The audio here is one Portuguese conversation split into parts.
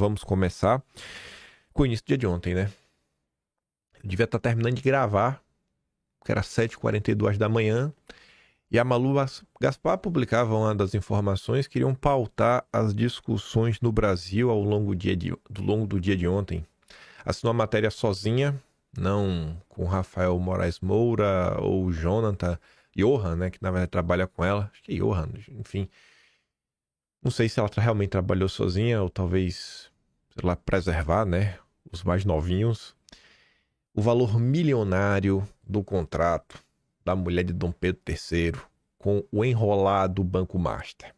Vamos começar com o início do dia de ontem, né? Eu devia estar terminando de gravar, que era 7h42 da manhã, e a Malu Gaspar publicava uma das informações que iriam pautar as discussões no Brasil ao longo do dia de ontem. Assinou a matéria sozinha, não com Rafael Moraes Moura ou Jonathan Johan, né, que na verdade trabalha com ela. Acho que é Johan, enfim. Não sei se ela realmente trabalhou sozinha ou talvez, sei lá, preservar, né, os mais novinhos. O valor milionário do contrato da mulher de Dom Pedro III com o enrolado Banco Master.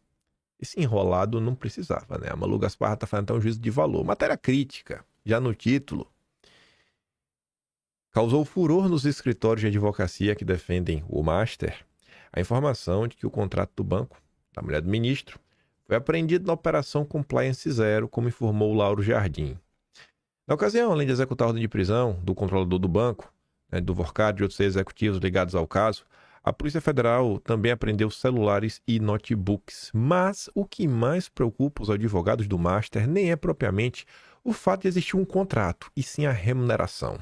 Esse enrolado não precisava, né? A Malu Gaspar está fazendo até um juízo de valor. Matéria crítica, já no título. Causou furor nos escritórios de advocacia que defendem o Master a informação de que o contrato do banco, da mulher do ministro, foi apreendido na Operação Compliance Zero, como informou Lauro Jardim. Na ocasião, além de executar a ordem de prisão do controlador do banco, do Vorcado e de outros executivos ligados ao caso, a Polícia Federal também apreendeu celulares e notebooks. Mas o que mais preocupa os advogados do Master nem é propriamente o fato de existir um contrato, e sim a remuneração.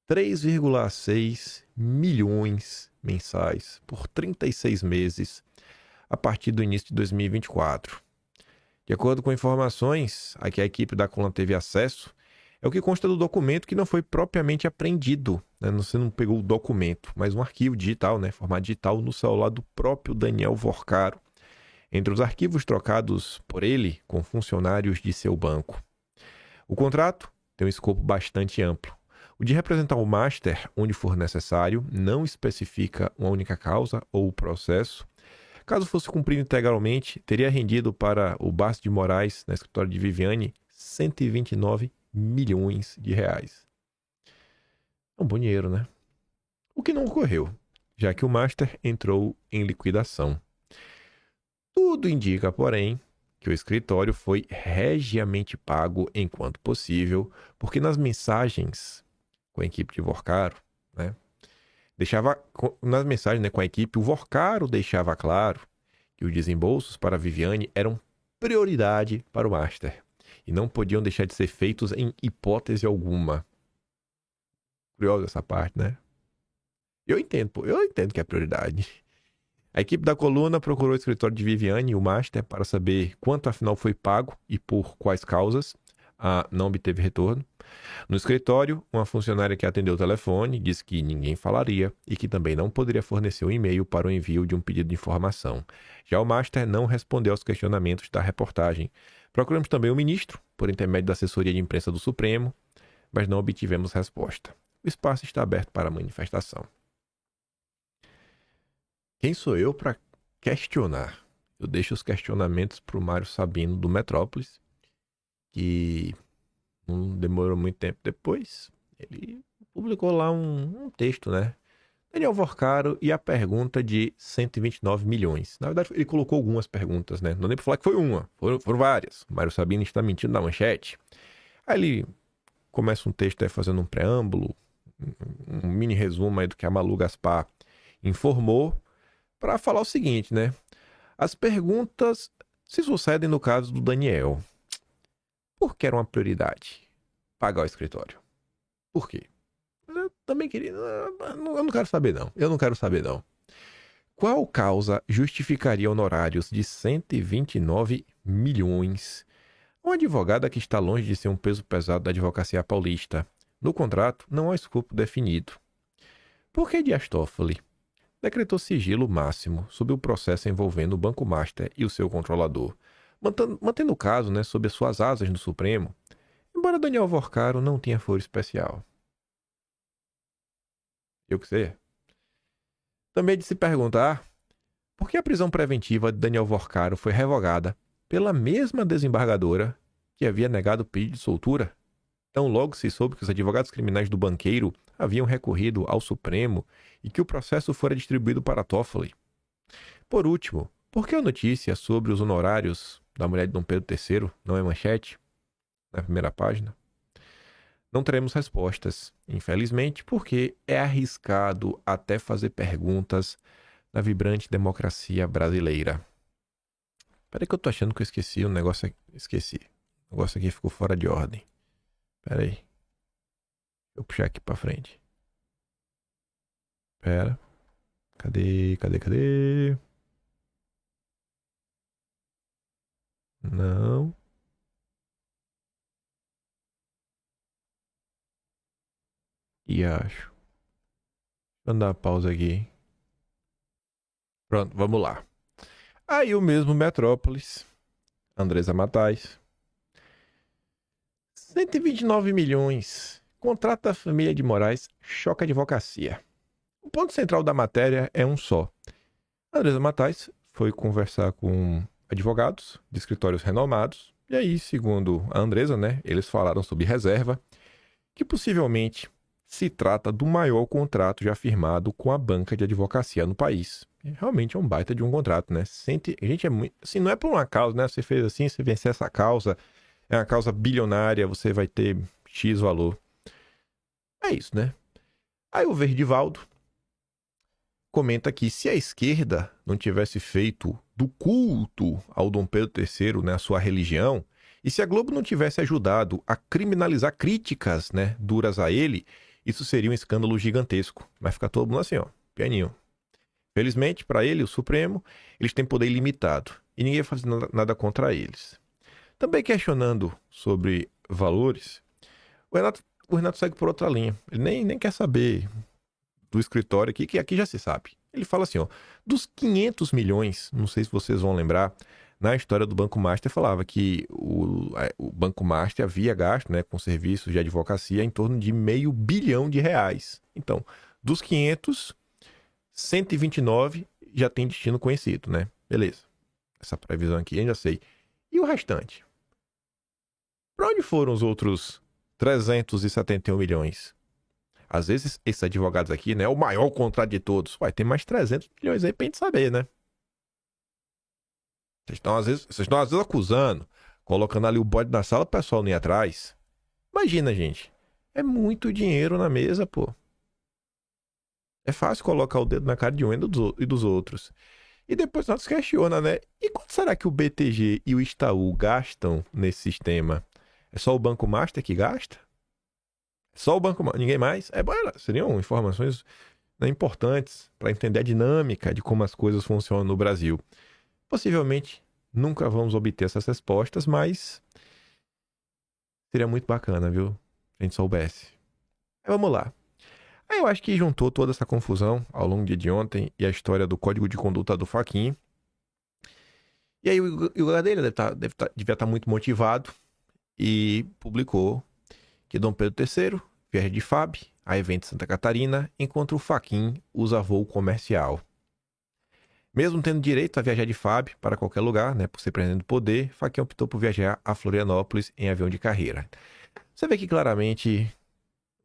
3,6 milhões mensais por 36 meses a partir do início de 2024. De acordo com informações a que a equipe da Colan teve acesso, é o que consta do documento que não foi propriamente apreendido. Né? Você não pegou o documento, mas um arquivo digital, né? Formato digital, no celular do próprio Daniel Vorcaro, entre os arquivos trocados por ele com funcionários de seu banco. O contrato tem um escopo bastante amplo. O de representar o Master, onde for necessário, não especifica uma única causa ou processo. Caso fosse cumprido integralmente, teria rendido para o Basto de Moraes, na escritório de Viviane, 129 milhões de reais. É um bom dinheiro, né? O que não ocorreu, já que o Master entrou em liquidação. Tudo indica, porém, que o escritório foi regiamente pago enquanto possível, porque nas mensagens com a equipe de Vorcaro, né, nas mensagens, né, com a equipe, o Vorcaro deixava claro que os desembolsos para a Viviane eram prioridade para o Master e não podiam deixar de ser feitos em hipótese alguma. Curiosa essa parte, né? Eu entendo que é prioridade. A equipe da coluna procurou o escritório de Viviane e o Master para saber quanto afinal foi pago e por quais causas. Não obteve retorno. No escritório, uma funcionária que atendeu o telefone disse que ninguém falaria e que também não poderia fornecer um e-mail para o envio de um pedido de informação. Já o Master não respondeu aos questionamentos da reportagem. Procuramos também o ministro, por intermédio da assessoria de imprensa do Supremo, mas não obtivemos resposta. O espaço está aberto para manifestação. Quem sou eu para questionar? Eu deixo os questionamentos para o Mário Sabino do Metrópolis, que não demorou muito tempo depois, ele publicou lá um texto, né? Daniel Vorcaro e a pergunta de 129 milhões. Na verdade, ele colocou algumas perguntas, né? Não dá pra falar que foi uma, foram várias. O Mário Sabino está mentindo na manchete. Aí ele começa um texto aí fazendo um preâmbulo, um mini resumo aí do que a Malu Gaspar informou, para falar o seguinte, né? As perguntas se sucedem no caso do Daniel. Por que era uma prioridade pagar o escritório? Por quê? Eu também queria... Eu não quero saber, não. Eu não quero saber, não. Qual causa justificaria honorários de 129 milhões? Uma advogada que está longe de ser um peso pesado da advocacia paulista. No contrato, não há escopo definido. Por que Dias Toffoli decretou sigilo máximo sobre o processo envolvendo o Banco Master e o seu controlador, mantendo o caso, né, sob as suas asas no Supremo, embora Daniel Vorcaro não tenha foro especial? Eu que sei. Também de se perguntar por que a prisão preventiva de Daniel Vorcaro foi revogada pela mesma desembargadora que havia negado o pedido de soltura. Tão logo se soube que os advogados criminais do banqueiro haviam recorrido ao Supremo e que o processo fora distribuído para Toffoli. Por último, por que a notícia sobre os honorários da mulher de Dom Pedro III não é manchete na primeira página? Não teremos respostas, infelizmente, porque é arriscado até fazer perguntas na vibrante democracia brasileira. Peraí que eu tô achando que eu esqueci um negócio aqui. Esqueci. O negócio aqui ficou fora de ordem. Pera aí. Deixa eu puxar aqui pra frente. Pera. Cadê? Não. E acho. Vou dar uma pausa aqui. Pronto, vamos lá. Aí o mesmo Metrópolis, Andresa Matais. 129 milhões. Contrato da família de Moraes choca a advocacia. O ponto central da matéria é um só. Andresa Matais foi conversar com advogados de escritórios renomados. E aí, segundo a Andresa, né, eles falaram sob reserva que possivelmente se trata do maior contrato já firmado com a banca de advocacia no país. Realmente é um baita de um contrato, né? Gente, é muito. Assim, não é por uma causa, né? Você fez assim, você vencer essa causa, é uma causa bilionária, você vai ter X valor. É isso, né? Aí o Verdivaldo comenta que se a esquerda não tivesse feito do culto ao Dom Pedro III, né, a sua religião, e se a Globo não tivesse ajudado a criminalizar críticas, né, duras a ele, isso seria um escândalo gigantesco. Vai ficar todo mundo assim, ó, pianinho. Felizmente, para ele, o Supremo, eles têm poder ilimitado e ninguém faz nada contra eles. Também questionando sobre valores, o Renato segue por outra linha. Ele nem quer saber do escritório aqui, que aqui já se sabe. Ele fala assim, ó, dos 500 milhões, não sei se vocês vão lembrar, na história do Banco Master falava que o Banco Master havia gasto, né, com serviços de advocacia em torno de R$500 bilhão. Então, dos 500, 129 já tem destino conhecido, né? Beleza. Essa previsão aqui eu já sei. E o restante? Para onde foram os outros 371 milhões? Às vezes, esses advogados aqui, né, é o maior contrato de todos. Vai ter mais 300 milhões aí pra gente saber, né? Vocês estão às vezes acusando, colocando ali o bode na sala, o pessoal não ir atrás. Imagina, gente. É muito dinheiro na mesa, pô. É fácil colocar o dedo na cara de um e dos outros. E depois nós questiona, né? E quanto será que o BTG e o Itaú gastam nesse sistema? É só o Banco Master que gasta? Só o Banco Master, ninguém mais? Seriam informações, né, importantes para entender a dinâmica de como as coisas funcionam no Brasil. Possivelmente nunca vamos obter essas respostas, mas seria muito bacana, viu? Se a gente soubesse. Aí vamos lá. Aí eu acho que juntou toda essa confusão ao longo do dia de ontem e a história do código de conduta do Fachin. E aí o Gadelha devia estar muito motivado e publicou que Dom Pedro III viaja de FAB a evento Santa Catarina, enquanto o Fachin usa voo comercial. Mesmo tendo direito a viajar de FAB para qualquer lugar, né, por ser presidente do poder, Fachin optou por viajar a Florianópolis em avião de carreira. Você vê que claramente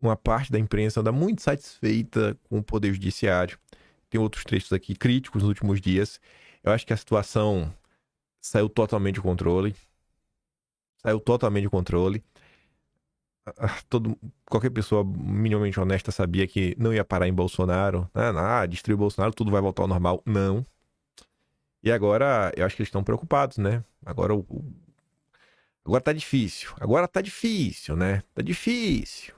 uma parte da imprensa anda muito satisfeita com o poder judiciário. Tem outros trechos aqui críticos nos últimos dias. Eu acho que a situação saiu totalmente do controle. Qualquer pessoa minimamente honesta sabia que não ia parar em Bolsonaro. Destruir o Bolsonaro, tudo vai voltar ao normal. Não. E agora, eu acho que eles estão preocupados, né? Agora tá difícil. Né? Tá difícil.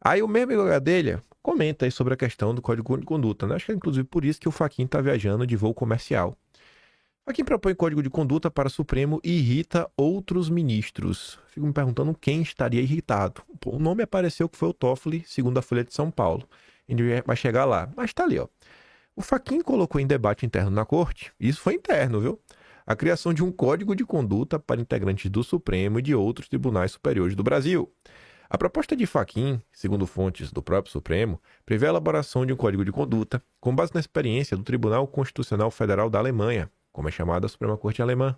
Aí o mesmo Gadelha comenta aí sobre a questão do código de conduta, né? Acho que é inclusive por isso que o Fachin tá viajando de voo comercial. Fachin propõe código de conduta para o Supremo e irrita outros ministros. Fico me perguntando quem estaria irritado. O nome apareceu que foi o Toffoli, segundo a Folha de São Paulo. A gente vai chegar lá, mas tá ali, ó. O Fachin colocou em debate interno na corte, e isso foi interno, viu? A criação de um código de conduta para integrantes do Supremo e de outros tribunais superiores do Brasil. A proposta de Fachin, segundo fontes do próprio Supremo, prevê a elaboração de um código de conduta com base na experiência do Tribunal Constitucional Federal da Alemanha, como é chamada a Suprema Corte Alemã.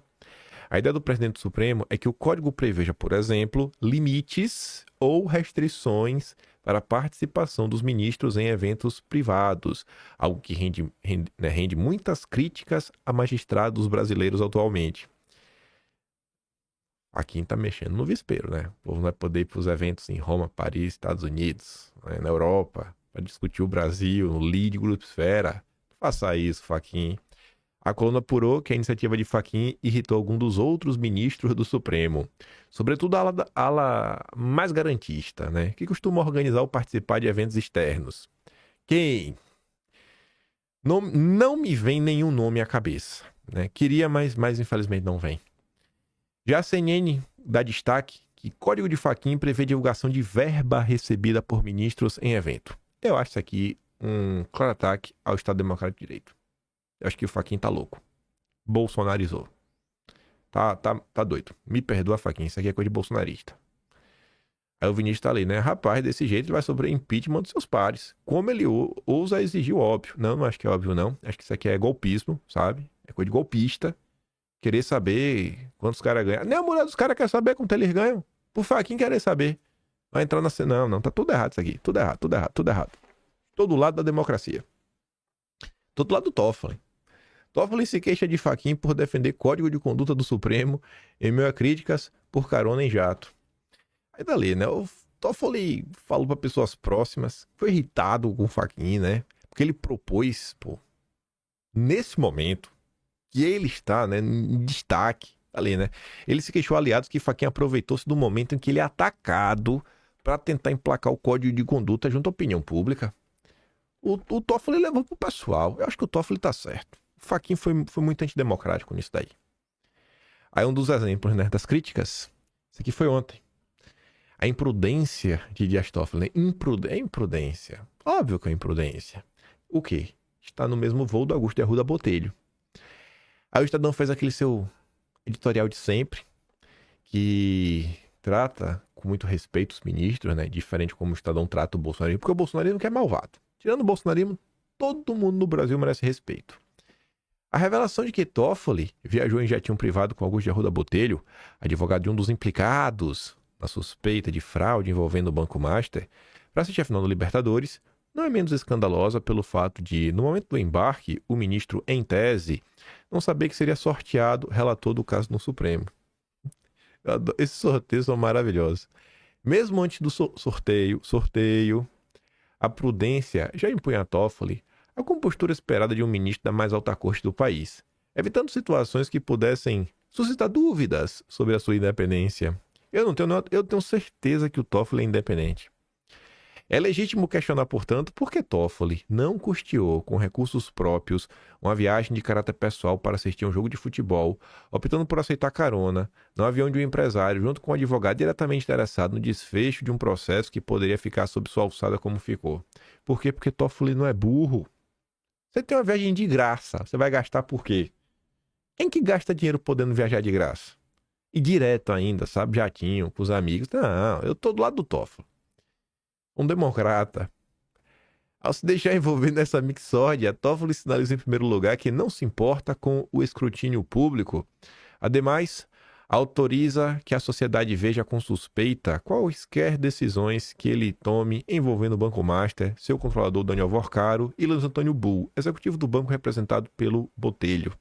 A ideia do presidente do Supremo é que o código preveja, por exemplo, limites ou restrições para a participação dos ministros em eventos privados, algo que rende muitas críticas a magistrados brasileiros atualmente. Aqui está mexendo no vespeiro, né? O povo não vai poder ir para os eventos em Roma, Paris, Estados Unidos, né? Na Europa, para discutir o Brasil, no Lead Grupo Esfera. Faça isso, Fachin. A coluna apurou que a iniciativa de Fachin irritou algum dos outros ministros do Supremo, sobretudo a ala mais garantista, né, que costuma organizar ou participar de eventos externos. Quem? Não me vem nenhum nome à cabeça, né? Queria, mas infelizmente não vem. Já a CNN dá destaque que Código de Fachin prevê divulgação de verba recebida por ministros em evento. Eu acho isso aqui um claro ataque ao Estado Democrático de Direito. Eu acho que o Fachin tá louco. Bolsonarizou. Tá doido. Me perdoa, Fachin, isso aqui é coisa de bolsonarista. Aí o Vinícius tá ali, né? Rapaz, desse jeito ele vai sofrer impeachment dos seus pares. Como ele ousa exigir o óbvio. Não acho que é óbvio, não. Acho que isso aqui é golpismo, sabe? É coisa de golpista. Querer saber quantos caras ganham. Nem a mulher dos caras quer saber quanto eles ganham. Por Fachin querer saber. Vai entrar na cena. Não, tá tudo errado isso aqui. Tudo errado. Todo lado da democracia. Todo lado do Toffoli. Toffoli se queixa de Fachin por defender código de conduta do Supremo em meio a críticas por carona em jato. Aí dali, né? O Toffoli falou para pessoas próximas, foi irritado com o Fachin, né? Porque ele propôs, nesse momento, que ele está, né, em destaque ali, né? Ele se queixou, aliados, que Fachin aproveitou-se do momento em que ele é atacado para tentar emplacar o código de conduta junto à opinião pública. O Toffoli levou pro pessoal. Eu acho que o Toffoli tá certo. O Fachin foi muito antidemocrático nisso daí. Aí um dos exemplos, né, das críticas, isso aqui foi ontem. A imprudência de Dias Toffoli, né? É imprudência. Óbvio que é imprudência. O quê? Está no mesmo voo do Augusto de Arruda Botelho. Aí o Estadão fez aquele seu editorial de sempre, que trata com muito respeito os ministros, né? Diferente como o Estadão trata o bolsonarismo, porque o bolsonarismo que é malvado. Tirando o bolsonarismo, todo mundo no Brasil merece respeito. A revelação de que Toffoli viajou em jetinho privado com Augusto de Arruda Botelho, advogado de um dos implicados na suspeita de fraude envolvendo o Banco Master, para assistir a final do Libertadores, não é menos escandalosa pelo fato de, no momento do embarque, o ministro, em tese, não saber que seria sorteado relator do caso no Supremo. Esses sorteios são maravilhosos. Mesmo antes do sorteio, a prudência já impunha a Toffoli a compostura esperada de um ministro da mais alta corte do país, evitando situações que pudessem suscitar dúvidas sobre a sua independência. Eu tenho certeza que o Toffoli é independente. É legítimo questionar, portanto, por que Toffoli não custeou com recursos próprios uma viagem de caráter pessoal para assistir a um jogo de futebol, optando por aceitar carona no avião de um empresário junto com um advogado diretamente interessado no desfecho de um processo que poderia ficar sob sua alçada como ficou. Por quê? Porque Toffoli não é burro. Você tem uma viagem de graça, você vai gastar por quê? Quem que gasta dinheiro podendo viajar de graça? E direto ainda, sabe? Jatinho, com os amigos. Não, eu tô do lado do Toffoli. Um democrata. Ao se deixar envolver nessa mixórdia, Toffoli sinaliza em primeiro lugar que não se importa com o escrutínio público. Ademais, autoriza que a sociedade veja com suspeita quaisquer decisões que ele tome envolvendo o Banco Master, seu controlador Daniel Vorcaro e Luiz Antônio Bull, executivo do banco representado pelo Botelho.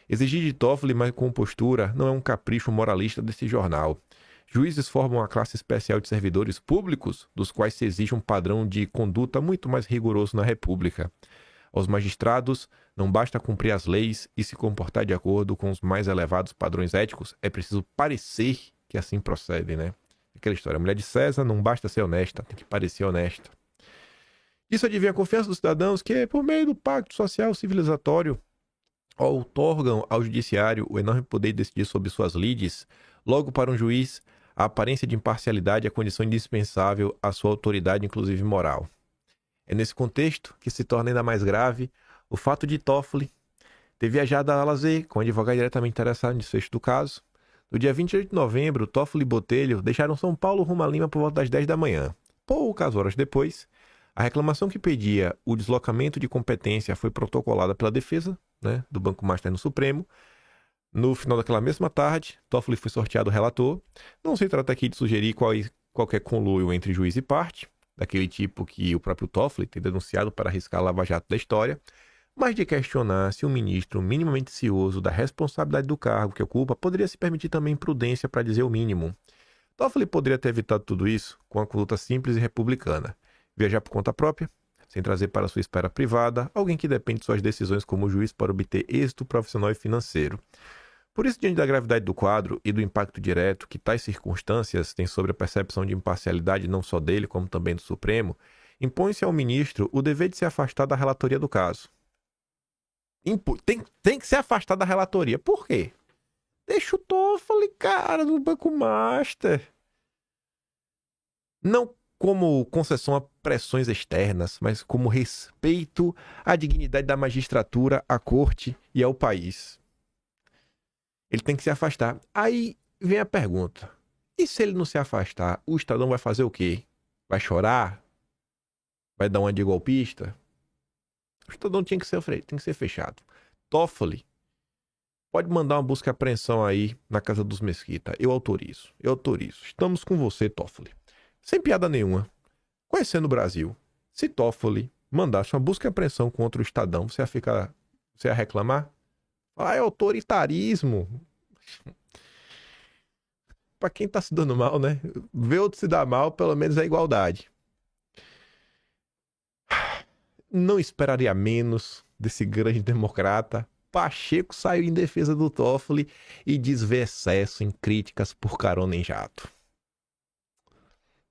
Exigir de Toffoli mais compostura não é um capricho moralista desse jornal. Juízes formam uma classe especial de servidores públicos, dos quais se exige um padrão de conduta muito mais rigoroso na República. Aos magistrados, não basta cumprir as leis e se comportar de acordo com os mais elevados padrões éticos, é preciso parecer que assim procedem, né? Aquela história, a mulher de César não basta ser honesta, tem que parecer honesta. Isso advém a confiança dos cidadãos que, por meio do pacto social civilizatório, outorgam ao judiciário o enorme poder de decidir sobre suas lides. Logo, para um juiz, a aparência de imparcialidade é a condição indispensável à sua autoridade, inclusive moral. É nesse contexto que se torna ainda mais grave o fato de Toffoli ter viajado a lazer com um advogado diretamente interessado no desfecho do caso. No dia 28 de novembro, Toffoli e Botelho deixaram São Paulo rumo a Lima por volta das 10 da manhã. Poucas horas depois, a reclamação que pedia o deslocamento de competência foi protocolada pela defesa, né, do Banco Master no Supremo. No final daquela mesma tarde, Toffoli foi sorteado relator. Não se trata aqui de sugerir qualquer conluio entre juiz e parte, daquele tipo que o próprio Toffoli tem denunciado para arriscar a lava-jato da história, mas de questionar se um ministro minimamente cioso da responsabilidade do cargo que ocupa poderia se permitir também prudência, para dizer o mínimo. Toffoli poderia ter evitado tudo isso com uma conduta simples e republicana. Viajar por conta própria, sem trazer para sua esfera privada alguém que depende de suas decisões como juiz para obter êxito profissional e financeiro. Por isso, diante da gravidade do quadro e do impacto direto que tais circunstâncias têm sobre a percepção de imparcialidade não só dele, como também do Supremo, impõe-se ao ministro o dever de se afastar da relatoria do caso. Tem que se afastar da relatoria. Por quê? Deixa o Toffoli, cara, no Banco Master. Não como concessão a pressões externas, mas como respeito à dignidade da magistratura, à corte e ao país. Ele tem que se afastar. Aí vem a pergunta. E se ele não se afastar, o Estadão vai fazer o quê? Vai chorar? Vai dar uma de golpista? O Estadão tem que ser fechado. Toffoli, pode mandar uma busca e apreensão aí na casa dos Mesquita. Eu autorizo. Estamos com você, Toffoli. Sem piada nenhuma. Conhecendo o Brasil, se Toffoli mandasse uma busca e apreensão contra o Estadão, você ia reclamar? É autoritarismo. Pra quem tá se dando mal, né? Ver outro se dar mal, pelo menos é igualdade. Não esperaria menos desse grande democrata. Pacheco saiu em defesa do Toffoli e diz ver excesso em críticas por carona em jato.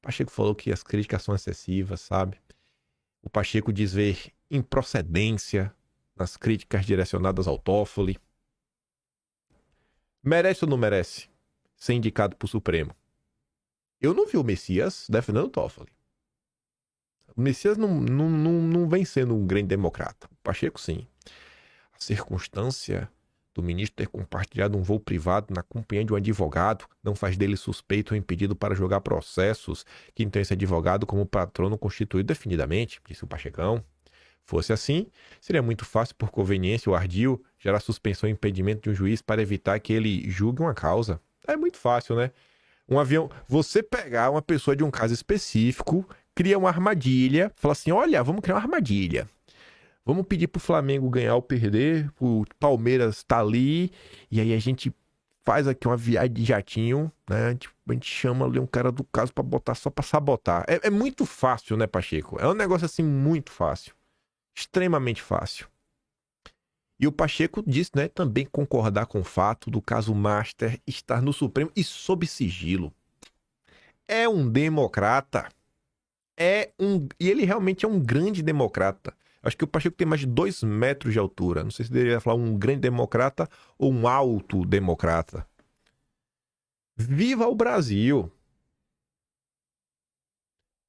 Pacheco falou que as críticas são excessivas, sabe? O Pacheco diz ver improcedência nas críticas direcionadas ao Toffoli. Merece ou não merece ser indicado para o Supremo? Eu não vi o Messias defendendo o Toffoli. O Messias não vem sendo um grande democrata. O Pacheco, sim. A circunstância do ministro ter compartilhado um voo privado na companhia de um advogado não faz dele suspeito ou impedido para julgar processos que então esse advogado como patrono constituído definidamente, disse o Pachecão. Fosse assim, seria muito fácil, por conveniência ou ardil, gerar suspensão e impedimento de um juiz para evitar que ele julgue uma causa. É muito fácil, né? Um avião, você pegar uma pessoa de um caso específico, cria uma armadilha, fala assim, olha, vamos criar uma armadilha. Vamos pedir pro Flamengo ganhar ou perder, o Palmeiras tá ali, e aí a gente faz aqui uma viagem de jatinho, né? Tipo, a gente chama ali um cara do caso pra botar só pra sabotar. É muito fácil, né, Pacheco? É um negócio assim muito fácil. Extremamente fácil. E o Pacheco disse, né, também concordar com o fato do caso Master estar no Supremo e sob sigilo. É um democrata. E ele realmente é um grande democrata. Acho que o Pacheco tem mais de 2 metros de altura. Não sei se deveria falar um grande democrata ou um alto democrata. Viva o Brasil!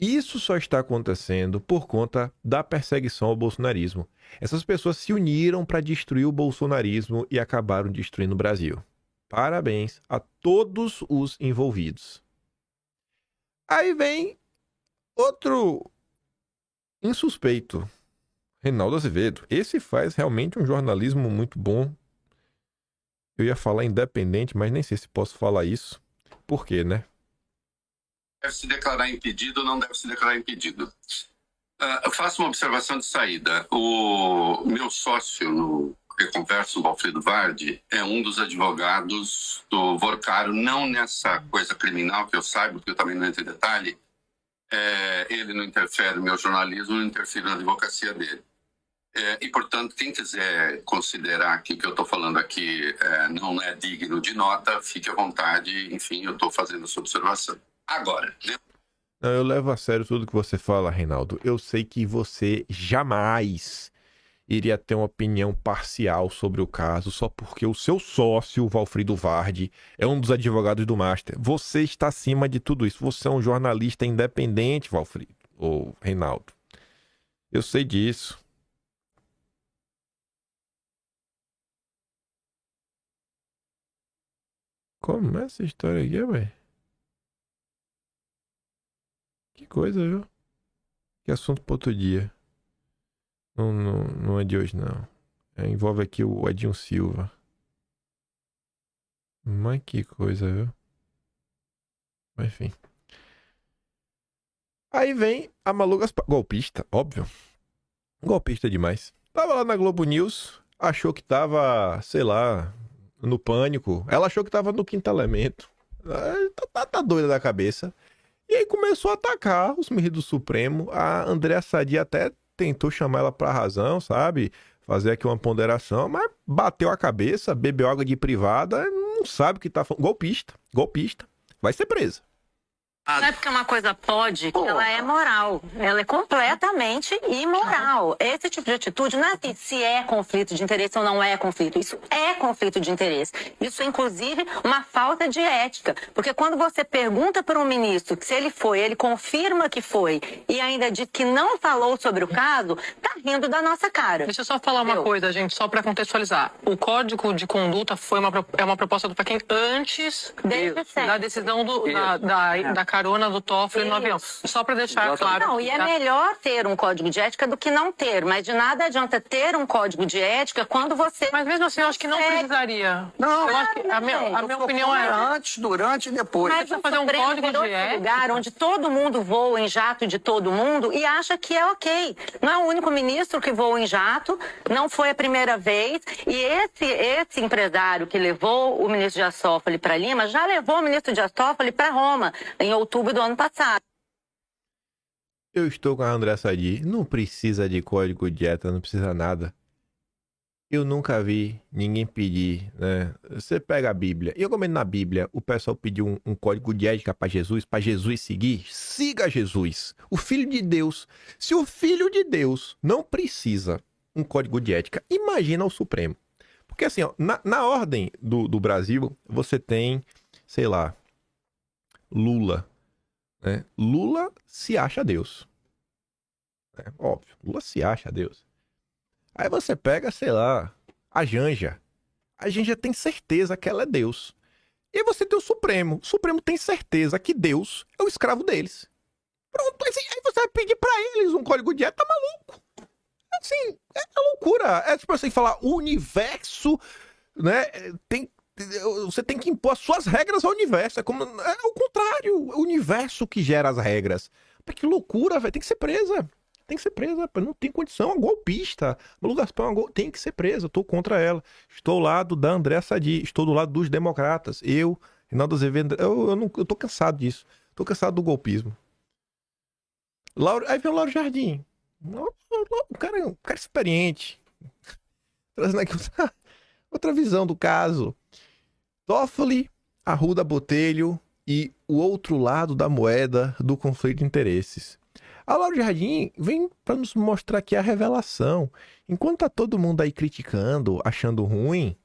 Isso só está acontecendo por conta da perseguição ao bolsonarismo. Essas pessoas se uniram para destruir o bolsonarismo e acabaram destruindo o Brasil. Parabéns a todos os envolvidos. Aí vem outro insuspeito, Reinaldo Azevedo. Esse faz realmente um jornalismo muito bom. Eu ia falar independente, mas nem sei se posso falar isso. Por quê, né? Deve se declarar impedido ou não deve se declarar impedido. Eu faço uma observação de saída. O meu sócio no Reconverso, o Valfrido Vardi, é um dos advogados do Vorcaro, não nessa coisa criminal que eu saiba, porque eu também não entro em detalhe. Ele não interfere no meu jornalismo, não interfere na advocacia dele. E, portanto, quem quiser considerar que o que eu estou falando aqui não é digno de nota, fique à vontade. Enfim, eu estou fazendo essa observação. Agora... Não, eu levo a sério tudo que você fala, Reinaldo. Eu sei que você jamais iria ter uma opinião parcial sobre o caso só porque o seu sócio, Valfrido Vardi, é um dos advogados do Master. Você está acima de tudo isso. Você é um jornalista independente, Valfrido, ou Reinaldo. Eu sei disso. Como é essa história aqui, velho? Que coisa, viu? Que assunto para outro dia. Não é de hoje, não. Envolve aqui o Edinho Silva. Mas que coisa, viu? Mas, enfim. Aí vem a Malu Gaspar. Golpista, óbvio. Golpista demais. Tava lá na Globo News. Achou que tava, sei lá, no Pânico. Ela achou que tava no Quinto Elemento. Tá doida da cabeça. E aí começou a atacar os ministros do Supremo. A Andréa Sadi até tentou chamar ela pra razão, sabe? Fazer aqui uma ponderação, mas bateu a cabeça, bebeu água de privada, não sabe o que tá falando. Golpista. Vai ser presa. Não é porque uma coisa pode que ela é moral. Ela é completamente imoral. Esse tipo de atitude não é assim, se é conflito de interesse ou não é conflito. Isso é conflito de interesse. Isso é, inclusive, uma falta de ética. Porque quando você pergunta para um ministro que se ele foi, ele confirma que foi e ainda diz que não falou sobre o caso, tá rindo da nossa cara. Deixa eu só falar uma coisa, gente, só para contextualizar. O Código de Conduta é uma proposta do Fachin antes da decisão da carona do Toffoli no avião. Só para deixar claro. Não, e é melhor ter um código de ética do que não ter, mas de nada adianta ter um código de ética quando você... Mas mesmo assim, eu acho que não precisaria. Não, eu acho que a minha opinião é antes, durante e depois. Mas fazer um código de ética, lugar onde todo mundo voa em jato de todo mundo e acha que é ok. Não é o único ministro que voa em jato, não foi a primeira vez, e esse empresário que levou o ministro Dias Toffoli para Lima já levou o ministro Dias Toffoli para Roma em outubro do ano passado. Eu estou com a André Sadi. Não precisa de código de ética, não precisa nada. Eu nunca vi ninguém pedir, né? Você pega a Bíblia. E eu comento na Bíblia, o pessoal pediu um código de ética para Jesus seguir. Siga Jesus, o Filho de Deus. Se o Filho de Deus não precisa um código de ética, imagina o Supremo. Porque assim, ó, na ordem do Brasil, você tem, sei lá, Lula. Né? Lula se acha Deus. Óbvio, Lula se acha Deus. Aí você pega, sei lá, a Janja. A Janja tem certeza que ela é Deus. E aí você tem o Supremo. O Supremo tem certeza que Deus é o escravo deles. Pronto, aí você vai pedir pra eles um código de ética, tá maluco. Assim, é loucura. É tipo assim, falar o universo, né, você tem que impor as suas regras ao universo. É o contrário. É o universo que gera as regras. Mas que loucura, velho. Tem que ser presa. Tem que ser presa. Não tem condição. É uma golpista. Malu Gaspar tem que ser presa. Eu tô contra ela. Estou ao lado da André Sadi. Estou do lado dos democratas. Reinaldo Azevedo. Eu tô cansado disso. Tô cansado do golpismo. Aí vem o Lauro Jardim. Um cara experiente. Trazendo aqui outra visão do caso. Toffoli, Arruda Botelho e o outro lado da moeda do conflito de interesses. A Lauro Jardim vem para nos mostrar aqui a revelação. Enquanto tá todo mundo aí criticando, achando ruim,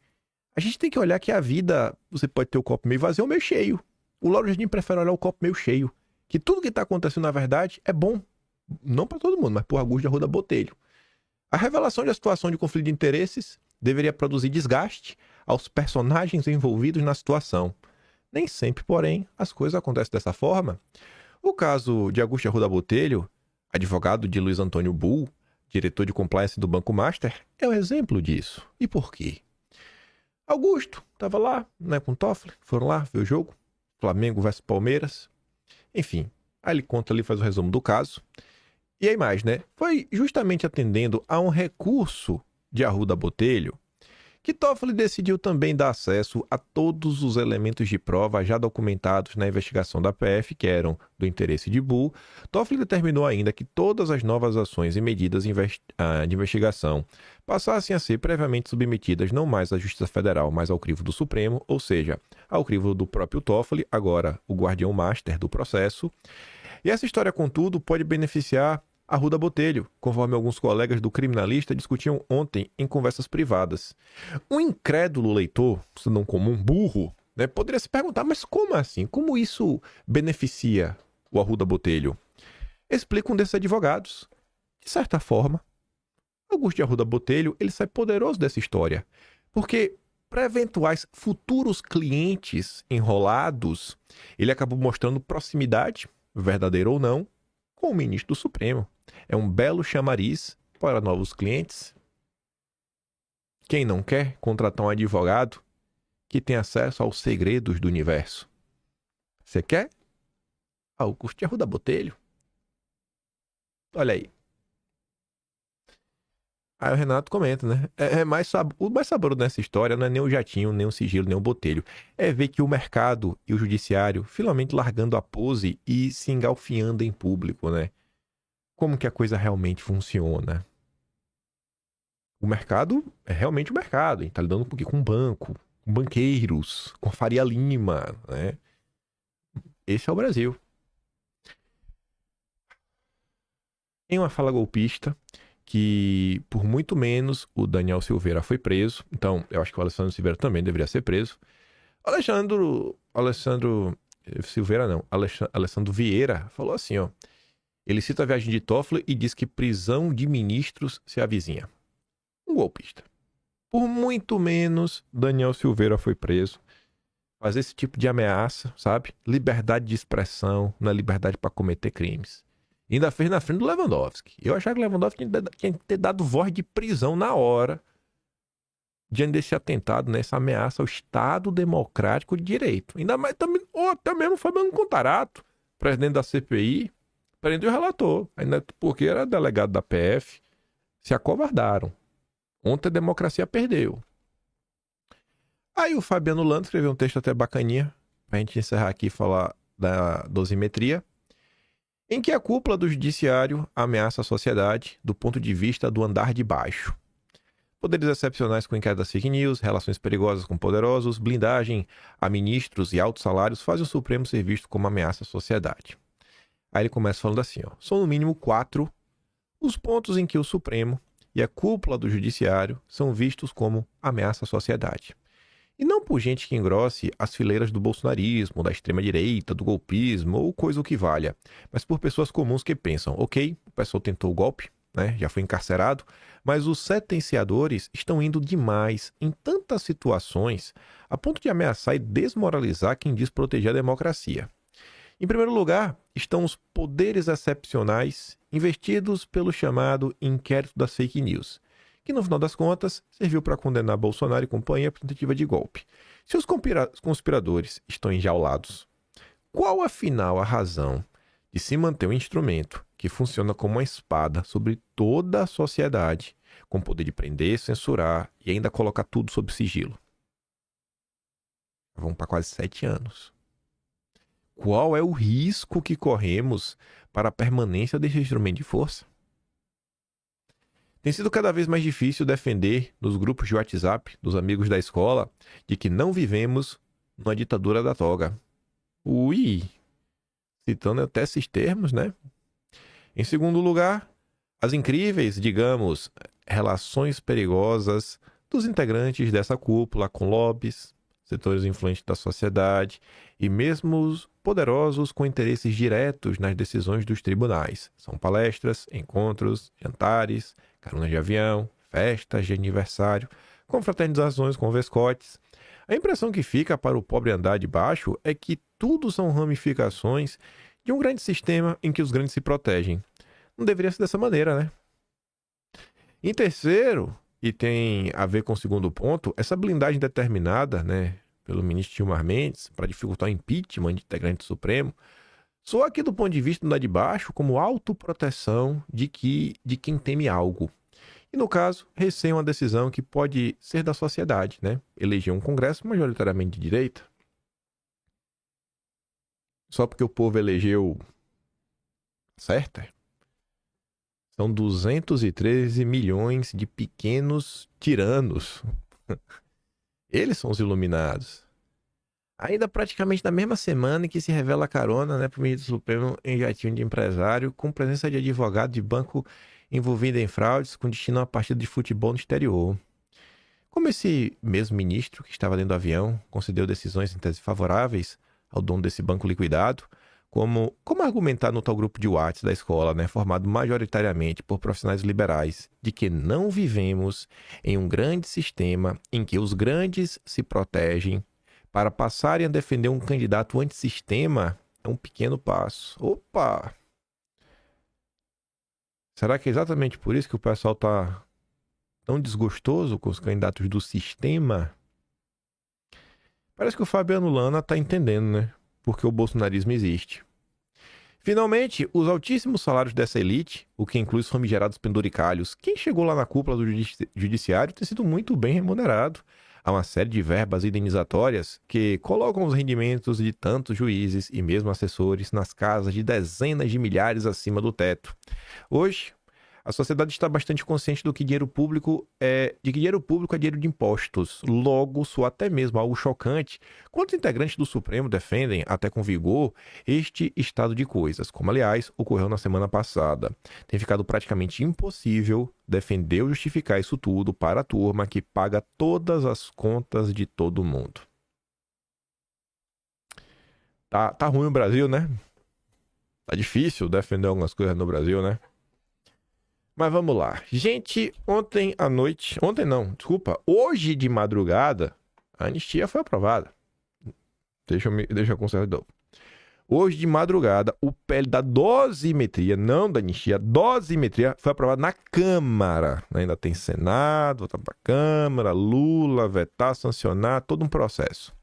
a gente tem que olhar que a vida, você pode ter o copo meio vazio ou meio cheio. O Lauro Jardim prefere olhar o copo meio cheio. Que tudo que tá acontecendo, na verdade, é bom. Não para todo mundo, mas por Augusto de Arruda Botelho. A revelação da situação de conflito de interesses deveria produzir desgaste aos personagens envolvidos na situação. Nem sempre, porém, as coisas acontecem dessa forma. O caso de Augusto de Arruda Botelho, advogado de Luiz Antônio Bull, diretor de compliance do Banco Master, é um exemplo disso. E por quê? Augusto estava lá, né, com o Toffoli, foram lá ver o jogo, Flamengo versus Palmeiras. Enfim, aí ele conta ali, faz o resumo do caso. E aí mais, né? Foi justamente atendendo a um recurso de Arruda Botelho que Toffoli decidiu também dar acesso a todos os elementos de prova já documentados na investigação da PF, que eram do interesse de Bull. Toffoli determinou ainda que todas as novas ações e medidas de investigação passassem a ser previamente submetidas não mais à Justiça Federal, mas ao crivo do Supremo, ou seja, ao crivo do próprio Toffoli, agora o guardião master do processo. E essa história, contudo, pode beneficiar Arruda Botelho, conforme alguns colegas do Criminalista discutiam ontem em conversas privadas. Um incrédulo leitor, não comum, burro, né, poderia se perguntar, mas como assim? Como isso beneficia o Arruda Botelho? Explica um desses advogados. De certa forma, Augusto de Arruda Botelho, ele sai poderoso dessa história, porque para eventuais futuros clientes enrolados, ele acabou mostrando proximidade, verdadeira ou não, com o ministro do Supremo. É um belo chamariz para novos clientes. Quem não quer contratar um advogado que tem acesso aos segredos do universo? Você quer? Augusto de Arruda Botelho. Olha aí. Aí o Renato comenta, né? O mais saboroso nessa história não é nem o jatinho, nem o sigilo, nem o botelho. É ver que o mercado e o judiciário finalmente largando a pose e se engalfiando em público, né? como que a coisa realmente funciona. O mercado é realmente o mercado. A gente tá lidando um pouquinho com banco, com banqueiros, com a Faria Lima, né? Esse é o Brasil. Em uma fala golpista que, por muito menos, o Daniel Silveira foi preso. Então, eu acho que o Alessandro Silveira também deveria ser preso. Alessandro Silveira não, Alessandro Vieira falou assim, ó. Ele cita a viagem de Toffoli e diz que prisão de ministros se avizinha. Um golpista. Por muito menos, Daniel Silveira foi preso. Fazer esse tipo de ameaça, sabe? Liberdade de expressão, não é liberdade para cometer crimes. E ainda fez na frente do Lewandowski. Eu achava que o Lewandowski tinha que ter dado voz de prisão na hora, diante desse atentado, nessa ameaça ao Estado Democrático de Direito. Ainda mais também, ou até mesmo Fabiano Contarato, presidente da CPI, prendeu o relator. Ainda porque era delegado da PF, se acovardaram. Ontem a democracia perdeu. Aí o Fabiano Lando escreveu um texto até bacaninha, pra gente encerrar aqui e falar da dosimetria, em que a cúpula do judiciário ameaça a sociedade do ponto de vista do andar de baixo. Poderes excepcionais com inquérito das fake news, relações perigosas com poderosos, blindagem a ministros e altos salários fazem o Supremo ser visto como ameaça à sociedade. Aí ele começa falando assim, ó, são no mínimo 4 os pontos em que o Supremo e a cúpula do judiciário são vistos como ameaça à sociedade. E não por gente que engrosse as fileiras do bolsonarismo, da extrema-direita, do golpismo ou coisa o que valha, mas por pessoas comuns que pensam, ok, o pessoal tentou o golpe, né, já foi encarcerado, mas os sentenciadores estão indo demais em tantas situações a ponto de ameaçar e desmoralizar quem diz proteger a democracia. Em primeiro lugar, estão os poderes excepcionais investidos pelo chamado inquérito das fake news, que no final das contas serviu para condenar Bolsonaro e companhia por tentativa de golpe. Se os conspiradores estão enjaulados, qual afinal a razão de se manter um instrumento que funciona como uma espada sobre toda a sociedade, com poder de prender, censurar e ainda colocar tudo sob sigilo? Vamos para quase 7 anos. Qual é o risco que corremos para a permanência desse instrumento de força? Tem sido cada vez mais difícil defender nos grupos de WhatsApp dos amigos da escola de que não vivemos numa ditadura da toga. Ui! Citando até esses termos, né? Em segundo lugar, as incríveis, digamos, relações perigosas dos integrantes dessa cúpula com lobbies, setores influentes da sociedade e mesmo os poderosos com interesses diretos nas decisões dos tribunais. São palestras, encontros, jantares, caronas de avião, festas de aniversário, confraternizações com vescotes. A impressão que fica para o pobre andar de baixo é que tudo são ramificações de um grande sistema em que os grandes se protegem. Não deveria ser dessa maneira, né? Em terceiro, e tem a ver com o segundo ponto, essa blindagem determinada, né, pelo ministro Gilmar Mendes para dificultar o impeachment de integrante do Supremo, soa aqui do ponto de vista do andar de baixo como autoproteção de quem teme algo. E no caso, receia uma decisão que pode ser da sociedade, né? Eleger um Congresso majoritariamente de direita. Só porque o povo elegeu certa? São 213 milhões de pequenos tiranos. Eles são os iluminados. Ainda praticamente na mesma semana em que se revela a carona, né, para o ministro Supremo em jatinho de empresário, com presença de advogado de banco envolvido em fraudes com destino a uma partida de futebol no exterior. Como esse mesmo ministro que estava dentro do avião concedeu decisões em tese favoráveis ao dono desse banco liquidado, como argumentar no tal grupo de WhatsApp da escola, né, formado majoritariamente por profissionais liberais, de que não vivemos em um grande sistema em que os grandes se protegem para passarem a defender um candidato antissistema, é um pequeno passo. Opa! Será que é exatamente por isso que o pessoal está tão desgostoso com os candidatos do sistema? Parece que o Fabiano Lana está entendendo, né? Porque o bolsonarismo existe. Finalmente, os altíssimos salários dessa elite, o que inclui os famigerados penduricalhos, quem chegou lá na cúpula do judiciário tem sido muito bem remunerado. Há uma série de verbas indenizatórias que colocam os rendimentos de tantos juízes e mesmo assessores nas casas de dezenas de milhares acima do teto. Hoje, a sociedade está bastante consciente de que dinheiro público é dinheiro de impostos. Logo, soa até mesmo algo chocante quando os integrantes do Supremo defendem, até com vigor, este estado de coisas, como aliás ocorreu na semana passada. Tem ficado praticamente impossível defender ou justificar isso tudo para a turma que paga todas as contas de todo mundo. Tá ruim o Brasil, né? Tá difícil defender algumas coisas no Brasil, né? Mas vamos lá. Gente, hoje de madrugada, a anistia foi aprovada. Deixa eu consertar de novo. Hoje de madrugada, o PL da dosimetria, não da anistia, dosimetria, foi aprovado na Câmara. Ainda tem Senado, voltar para a Câmara, Lula, vetar, sancionar, todo um processo.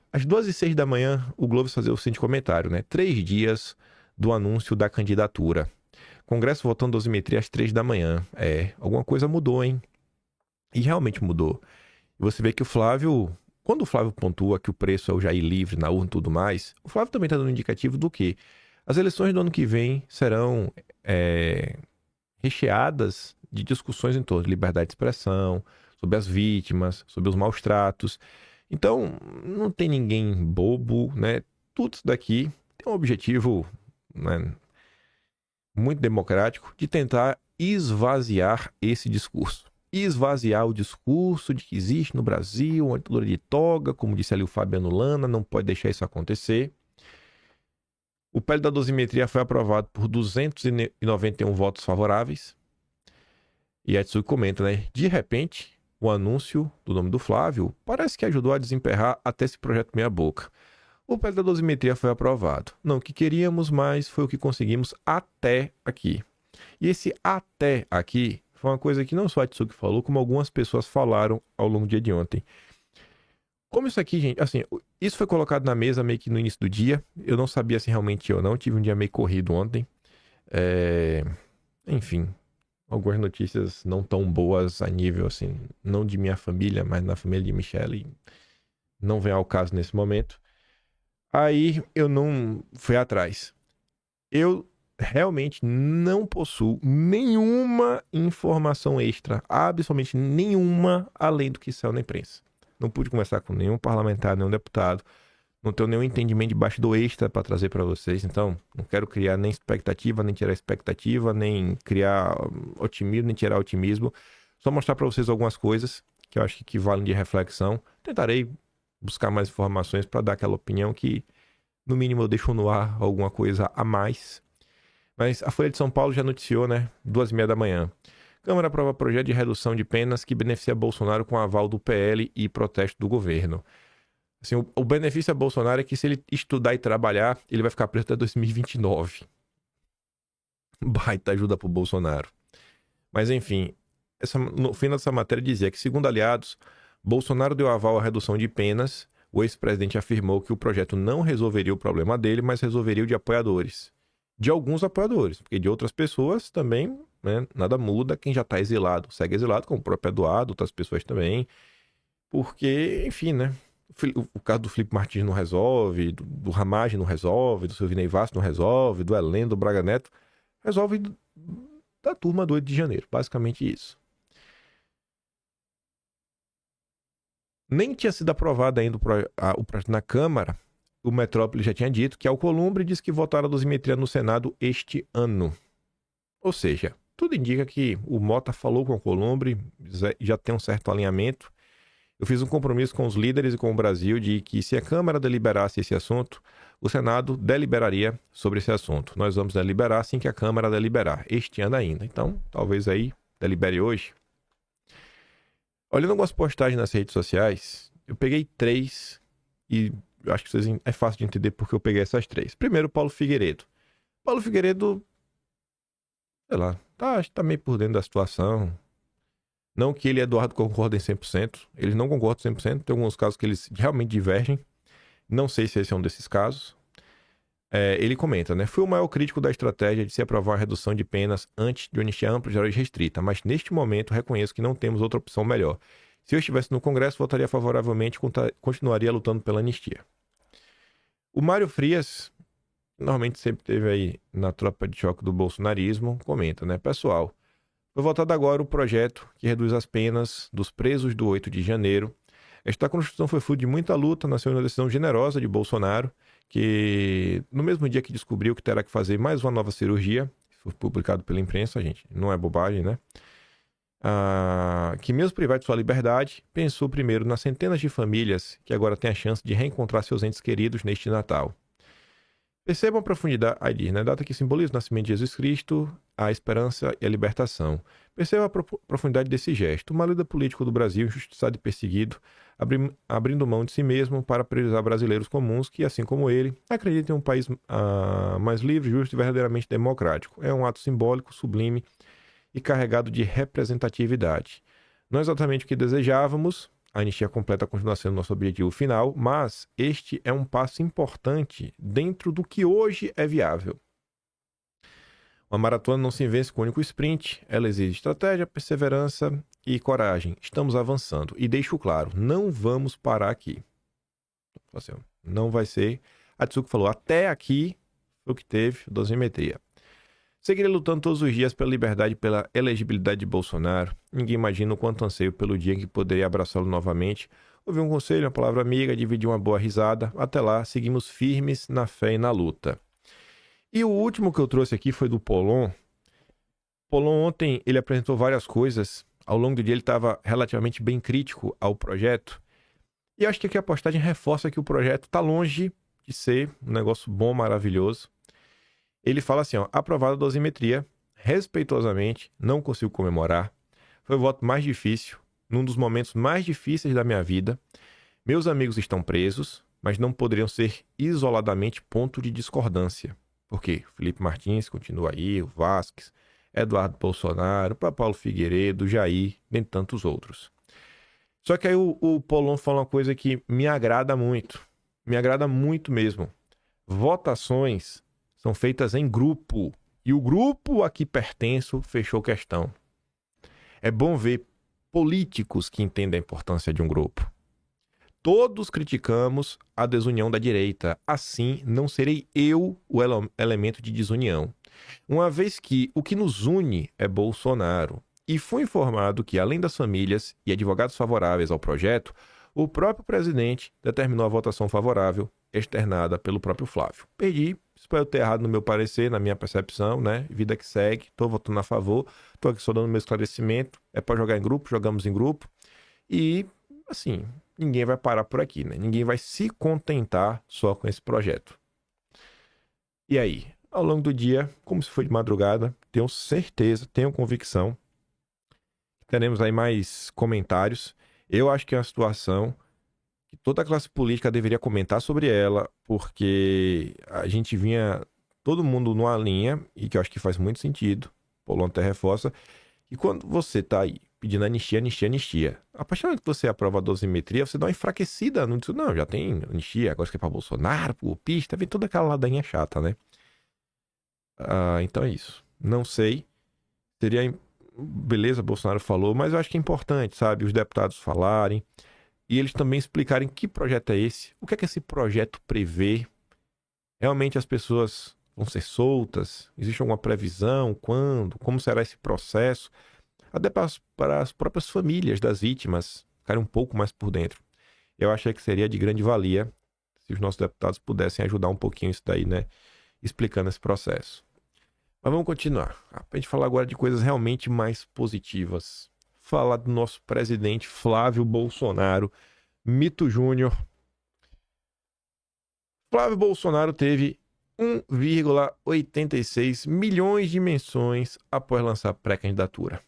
Às 2h06 da manhã, o Globo fazia o seguinte comentário, né? 3 dias do anúncio da candidatura. Congresso votando dosimetria às 3 da manhã. Alguma coisa mudou, hein? E realmente mudou. E você vê que quando o Flávio pontua que o preço é o Jair livre na urna e tudo mais, o Flávio também está dando um indicativo do que as eleições do ano que vem serão recheadas de discussões em torno de liberdade de expressão, sobre as vítimas, sobre os maus tratos. Então, não tem ninguém bobo, né? Tudo isso daqui tem um objetivo, né, muito democrático de tentar esvaziar esse discurso. Esvaziar o discurso de que existe no Brasil uma ditadura de toga, como disse ali o Fabiano Lana, não pode deixar isso acontecer. O PL da dosimetria foi aprovado por 291 votos favoráveis. E a Tsuki comenta, né? De repente, o anúncio do nome do Flávio parece que ajudou a desemperrar até esse projeto meia boca. O PL da dosimetria foi aprovado. Não o que queríamos, mas foi o que conseguimos até aqui. E esse até aqui foi uma coisa que não só a Tsuki falou, como algumas pessoas falaram ao longo do dia de ontem. Como isso aqui, gente, assim, isso foi colocado na mesa meio que no início do dia. Eu não sabia se realmente ia ou não. Tive um dia meio corrido ontem. Enfim, algumas notícias não tão boas a nível, assim, não de minha família, mas na família de Michele. Não vem ao caso nesse momento. Aí eu não fui atrás. Eu realmente não possuo nenhuma informação extra, absolutamente nenhuma, além do que saiu na imprensa. Não pude conversar com nenhum parlamentar, nenhum deputado. Não tenho nenhum entendimento de bastidor extra para trazer para vocês. Então, não quero criar nem expectativa, nem tirar expectativa, nem criar otimismo, nem tirar otimismo. Só mostrar para vocês algumas coisas que eu acho que valem de reflexão. Tentarei buscar mais informações para dar aquela opinião que, no mínimo, eu deixo no ar alguma coisa a mais. Mas a Folha de São Paulo já noticiou, né? 2h30 da manhã. Câmara aprova projeto de redução de penas que beneficia Bolsonaro com aval do PL e protesto do governo. Assim, o benefício a Bolsonaro é que se ele estudar e trabalhar, ele vai ficar preso até 2029. Baita ajuda pro Bolsonaro. Mas enfim, no fim dessa matéria dizia que, segundo aliados, Bolsonaro deu aval à redução de penas. O ex-presidente afirmou que o projeto não resolveria o problema dele, mas resolveria o de apoiadores. De alguns apoiadores, porque de outras pessoas também, né, nada muda. Quem já está exilado segue exilado, como o próprio Eduardo, outras pessoas também. Porque, enfim, né? O caso do Felipe Martins não resolve, do Ramagem não resolve, do Silvinei Vasco não resolve, do Heleno, do Braga Neto, resolve da turma do 8 de janeiro. Basicamente isso. Nem tinha sido aprovado ainda o projeto na Câmara. O Metrópole já tinha dito que Alcolumbre disse que votará a dosimetria no Senado este ano. Ou seja, tudo indica que o Mota falou com o Alcolumbre, já tem um certo alinhamento. Eu fiz um compromisso com os líderes e com o Brasil de que, se a Câmara deliberasse esse assunto, o Senado deliberaria sobre esse assunto. Nós vamos deliberar assim que a Câmara deliberar, este ano ainda. Então, talvez aí delibere hoje. Olhando algumas postagens nas redes sociais, eu peguei 3 e eu acho que é fácil de entender porque eu peguei essas 3. Primeiro, Paulo Figueiredo. Paulo Figueiredo, sei lá, tá meio por dentro da situação. Não que ele e Eduardo concordem 100%. Eles não concordam 100%. Tem alguns casos que eles realmente divergem. Não sei se esse é um desses casos. Ele comenta, né? Fui o maior crítico da estratégia de se aprovar a redução de penas antes de anistia ampla, geral e restrita, mas neste momento reconheço que não temos outra opção melhor. Se eu estivesse no Congresso, votaria favoravelmente e continuaria lutando pela anistia. O Mário Frias, normalmente sempre esteve aí na tropa de choque do bolsonarismo, comenta, né? Pessoal, foi votado agora o projeto que reduz as penas dos presos do 8 de janeiro. Esta Constituição foi fruto de muita luta, nasceu uma decisão generosa de Bolsonaro, que no mesmo dia que descobriu que terá que fazer mais uma nova cirurgia, foi publicado pela imprensa, gente, não é bobagem, né? Que mesmo privado de sua liberdade, pensou primeiro nas centenas de famílias que agora têm a chance de reencontrar seus entes queridos neste Natal. Percebam a profundidade, aí diz, né? Data que simboliza o nascimento de Jesus Cristo, a esperança e a libertação. Percebam a profundidade desse gesto. Uma líder político do Brasil, injustiçado e perseguido, abrindo mão de si mesmo para priorizar brasileiros comuns que, assim como ele, acreditam em um país mais livre, justo e verdadeiramente democrático. É um ato simbólico, sublime e carregado de representatividade. Não é exatamente o que desejávamos, a anistia completa continua sendo nosso objetivo final, mas este é um passo importante dentro do que hoje é viável. Uma maratona não se vence com um único sprint, ela exige estratégia, perseverança e coragem. Estamos avançando. E deixo claro, não vamos parar aqui. Não vai ser. A Tsuko falou, até aqui foi o que teve dosimetria. Seguirei lutando todos os dias pela liberdade e pela elegibilidade de Bolsonaro. Ninguém imagina o quanto anseio pelo dia em que poderia abraçá-lo novamente, ouvir um conselho, uma palavra amiga, dividir uma boa risada. Até lá, seguimos firmes na fé e na luta. E o último que eu trouxe aqui foi do Polon. Polon ontem, ele apresentou várias coisas. Ao longo do dia ele estava relativamente bem crítico ao projeto. E eu acho que aqui a postagem reforça que o projeto está longe de ser um negócio bom, maravilhoso. Ele fala assim, aprovada a dosimetria, respeitosamente, não consigo comemorar. Foi o voto mais difícil, num dos momentos mais difíceis da minha vida. Meus amigos estão presos, mas não poderiam ser isoladamente ponto de discordância. Porque Felipe Martins continua aí, o Vasquez, Eduardo Bolsonaro, Paulo Figueiredo, Jair, dentre tantos outros. Só que aí o Polon fala uma coisa que me agrada muito mesmo. Votações são feitas em grupo. E o grupo a que pertenço fechou questão. É bom ver políticos que entendem a importância de um grupo. Todos criticamos a desunião da direita. Assim, não serei eu o elemento de desunião. Uma vez que o que nos une é Bolsonaro. E fui informado que, além das famílias e advogados favoráveis ao projeto, o próprio presidente determinou a votação favorável, externada pelo próprio Flávio. Perdi. Espero ter errado no meu parecer, na minha percepção, né? Vida que segue, estou votando a favor, estou aqui só dando meu esclarecimento. É para jogar em grupo, jogamos em grupo. E, assim, ninguém vai parar por aqui, né? Ninguém vai se contentar só com esse projeto. E aí, ao longo do dia, como se foi de madrugada, tenho certeza, tenho convicção, teremos aí mais comentários. Eu acho que é uma situação que toda a classe política deveria comentar sobre ela, porque a gente vinha todo mundo numa linha, e que eu acho que faz muito sentido, Polon até reforça, e quando você tá aí pedindo anistia, a partir do momento que você aprova a dosimetria, você dá uma enfraquecida, não, já tem anistia, agora você quer pra Bolsonaro, pro golpista, vem toda aquela ladainha chata, né? Então é isso. Não sei, seria... Beleza, Bolsonaro falou, mas eu acho que é importante, sabe, os deputados falarem, e eles também explicarem que projeto é esse, o que é que esse projeto prevê. Realmente as pessoas vão ser soltas? Existe alguma previsão? Quando? Como será esse processo? Até para as próprias famílias das vítimas ficarem um pouco mais por dentro. Eu achei que seria de grande valia se os nossos deputados pudessem ajudar um pouquinho isso daí, né? Explicando esse processo. Mas vamos continuar. Para a gente falar agora de coisas realmente mais positivas. Falar do nosso presidente Flávio Bolsonaro, Mito Júnior. Flávio Bolsonaro teve 1,86 milhões de menções após lançar pré-candidatura.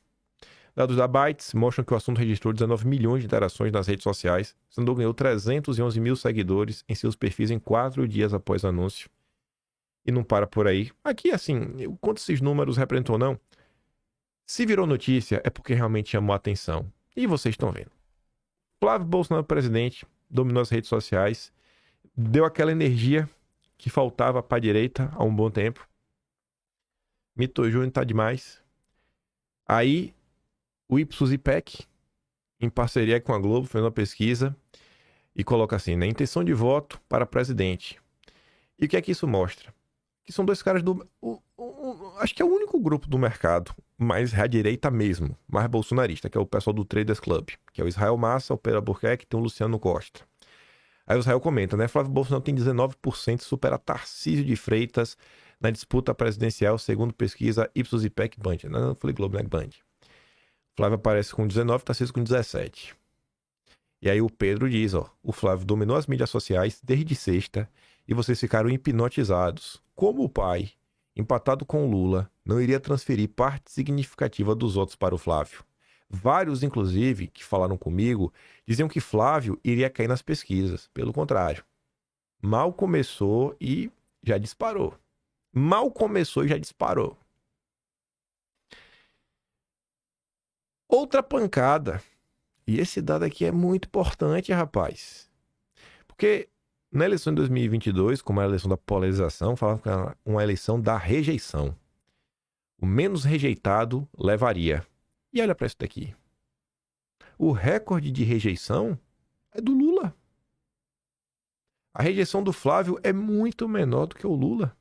Dados da Bytes mostram que o assunto registrou 19 milhões de interações nas redes sociais, sendo ganhou 311 mil seguidores em seus perfis em 4 dias após o anúncio. E não para por aí. Aqui, assim, quanto esses números representam ou não, se virou notícia é porque realmente chamou a atenção. E vocês estão vendo. Flávio Bolsonaro, presidente, dominou as redes sociais, deu aquela energia que faltava para a direita há um bom tempo. Mito Júnior tá demais. Aí, o Ipsos IPEC, em parceria com a Globo, fez uma pesquisa e coloca assim, né? Intenção de voto para presidente. E o que é que isso mostra? Que são dois caras do... acho que é o único grupo do mercado mais à direita mesmo, mais bolsonarista, que é o pessoal do Traders Club, que é o Israel Massa, o Pedro Albuquerque e tem o Luciano Costa. Aí o Israel comenta, né? Flávio Bolsonaro tem 19%, supera Tarcísio de Freitas na disputa presidencial, segundo pesquisa Ipsos IPEC Band. Não falei Globo, né? Band. Flávio aparece com 19, Tarcísio com 17. E aí o Pedro diz, ó, o Flávio dominou as mídias sociais desde sexta e vocês ficaram hipnotizados. Como o pai, empatado com o Lula, não iria transferir parte significativa dos votos para o Flávio. Vários, inclusive, que falaram comigo, diziam que Flávio iria cair nas pesquisas. Pelo contrário. Mal começou e já disparou. Mal começou e já disparou. Outra pancada. E esse dado aqui é muito importante, rapaz. Porque na eleição de 2022, como era a eleição da polarização, falava que era uma eleição da rejeição. O menos rejeitado levaria. E olha para isso daqui. O recorde de rejeição é do Lula. A rejeição do Flávio é muito menor do que o Lula.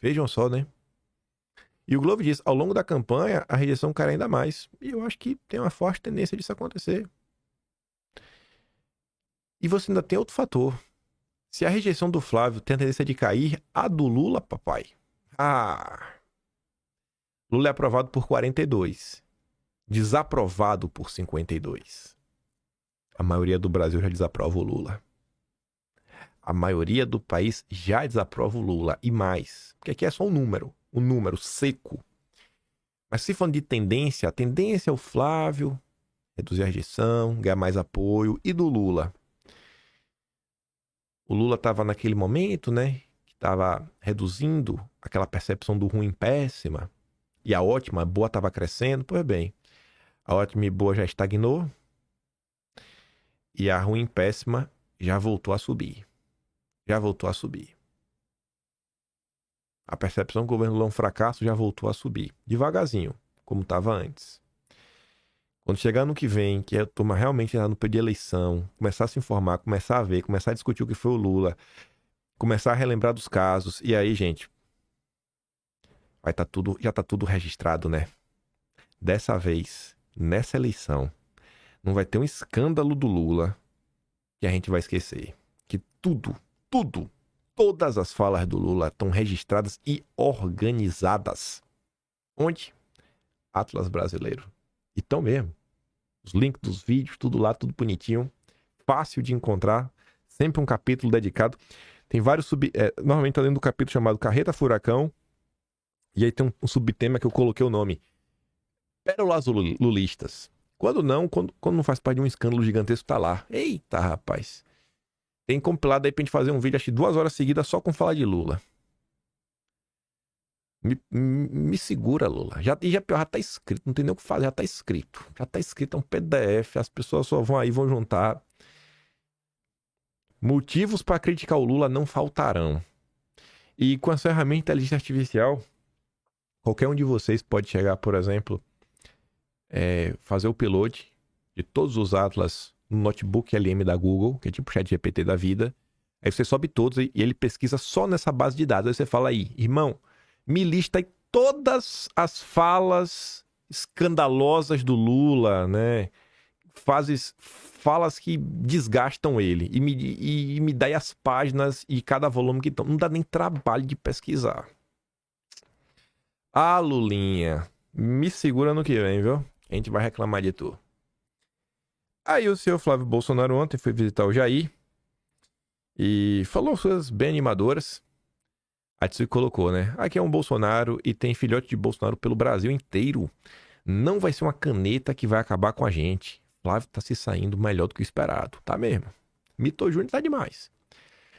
Vejam só, né? E o Globo diz, ao longo da campanha, a rejeição cai ainda mais. E eu acho que tem uma forte tendência disso acontecer. E você ainda tem outro fator. Se a rejeição do Flávio tem a tendência de cair, a do Lula, papai. Lula é aprovado por 42. Desaprovado por 52. A maioria do Brasil já desaprova o Lula. A maioria do país já desaprova o Lula. E mais. Porque aqui é só um número seco. Mas se falando de tendência, a tendência é o Flávio reduzir a rejeição, ganhar mais apoio. E do Lula? O Lula estava naquele momento, né? Que estava reduzindo aquela percepção do ruim péssima. E a ótima, a boa estava crescendo. Pois bem, a ótima e boa já estagnou. E a ruim péssima já voltou a subir. A percepção que o governo Lula é um fracasso já voltou a subir. Devagarzinho, como estava antes. Quando chegar no que vem, que a turma realmente entrar no período de eleição, começar a se informar, começar a ver, começar a discutir o que foi o Lula, começar a relembrar dos casos, e aí, gente, vai tá tudo, já tá tudo registrado, né? Dessa vez, nessa eleição, não vai ter um escândalo do Lula que a gente vai esquecer. Que todas as falas do Lula estão registradas e organizadas. Onde? Atlas Brasileiro. E tão mesmo. Os links dos vídeos, tudo lá, tudo bonitinho. Fácil de encontrar. Sempre um capítulo dedicado. Tem vários normalmente tá dentro do capítulo chamado Carreta Furacão. E aí tem um subtema que eu coloquei o nome. Pérolas lulistas. Quando não faz parte de um escândalo gigantesco, tá lá. Eita, rapaz. Tem compilado aí pra gente fazer um vídeo, acho que 2 horas seguidas só com falar de Lula. Me segura, Lula. Já tá escrito, não tem nem o que fazer, já tá escrito. Já tá escrito, é um PDF, as pessoas só vão aí, vão juntar. Motivos para criticar o Lula não faltarão. E com essa ferramenta de inteligência artificial, qualquer um de vocês pode chegar, por exemplo, fazer o upload de todos os atlas no notebook LM da Google, que é tipo o ChatGPT da vida. Aí você sobe todos e ele pesquisa só nessa base de dados. Aí você fala aí, irmão, me lista aí todas as falas escandalosas do Lula, né? Falas que desgastam ele. E me dá aí as páginas e cada volume que estão. Não dá nem trabalho de pesquisar. Ah, Lulinha, me segura no que vem, viu? A gente vai reclamar de tu. Aí o senhor Flávio Bolsonaro ontem foi visitar o Jair e falou coisas bem animadoras. Aí se colocou, né? Aqui é um Bolsonaro e tem filhote de Bolsonaro pelo Brasil inteiro. Não vai ser uma caneta que vai acabar com a gente. Flávio tá se saindo melhor do que o esperado. Tá mesmo. Mito Júnior tá demais.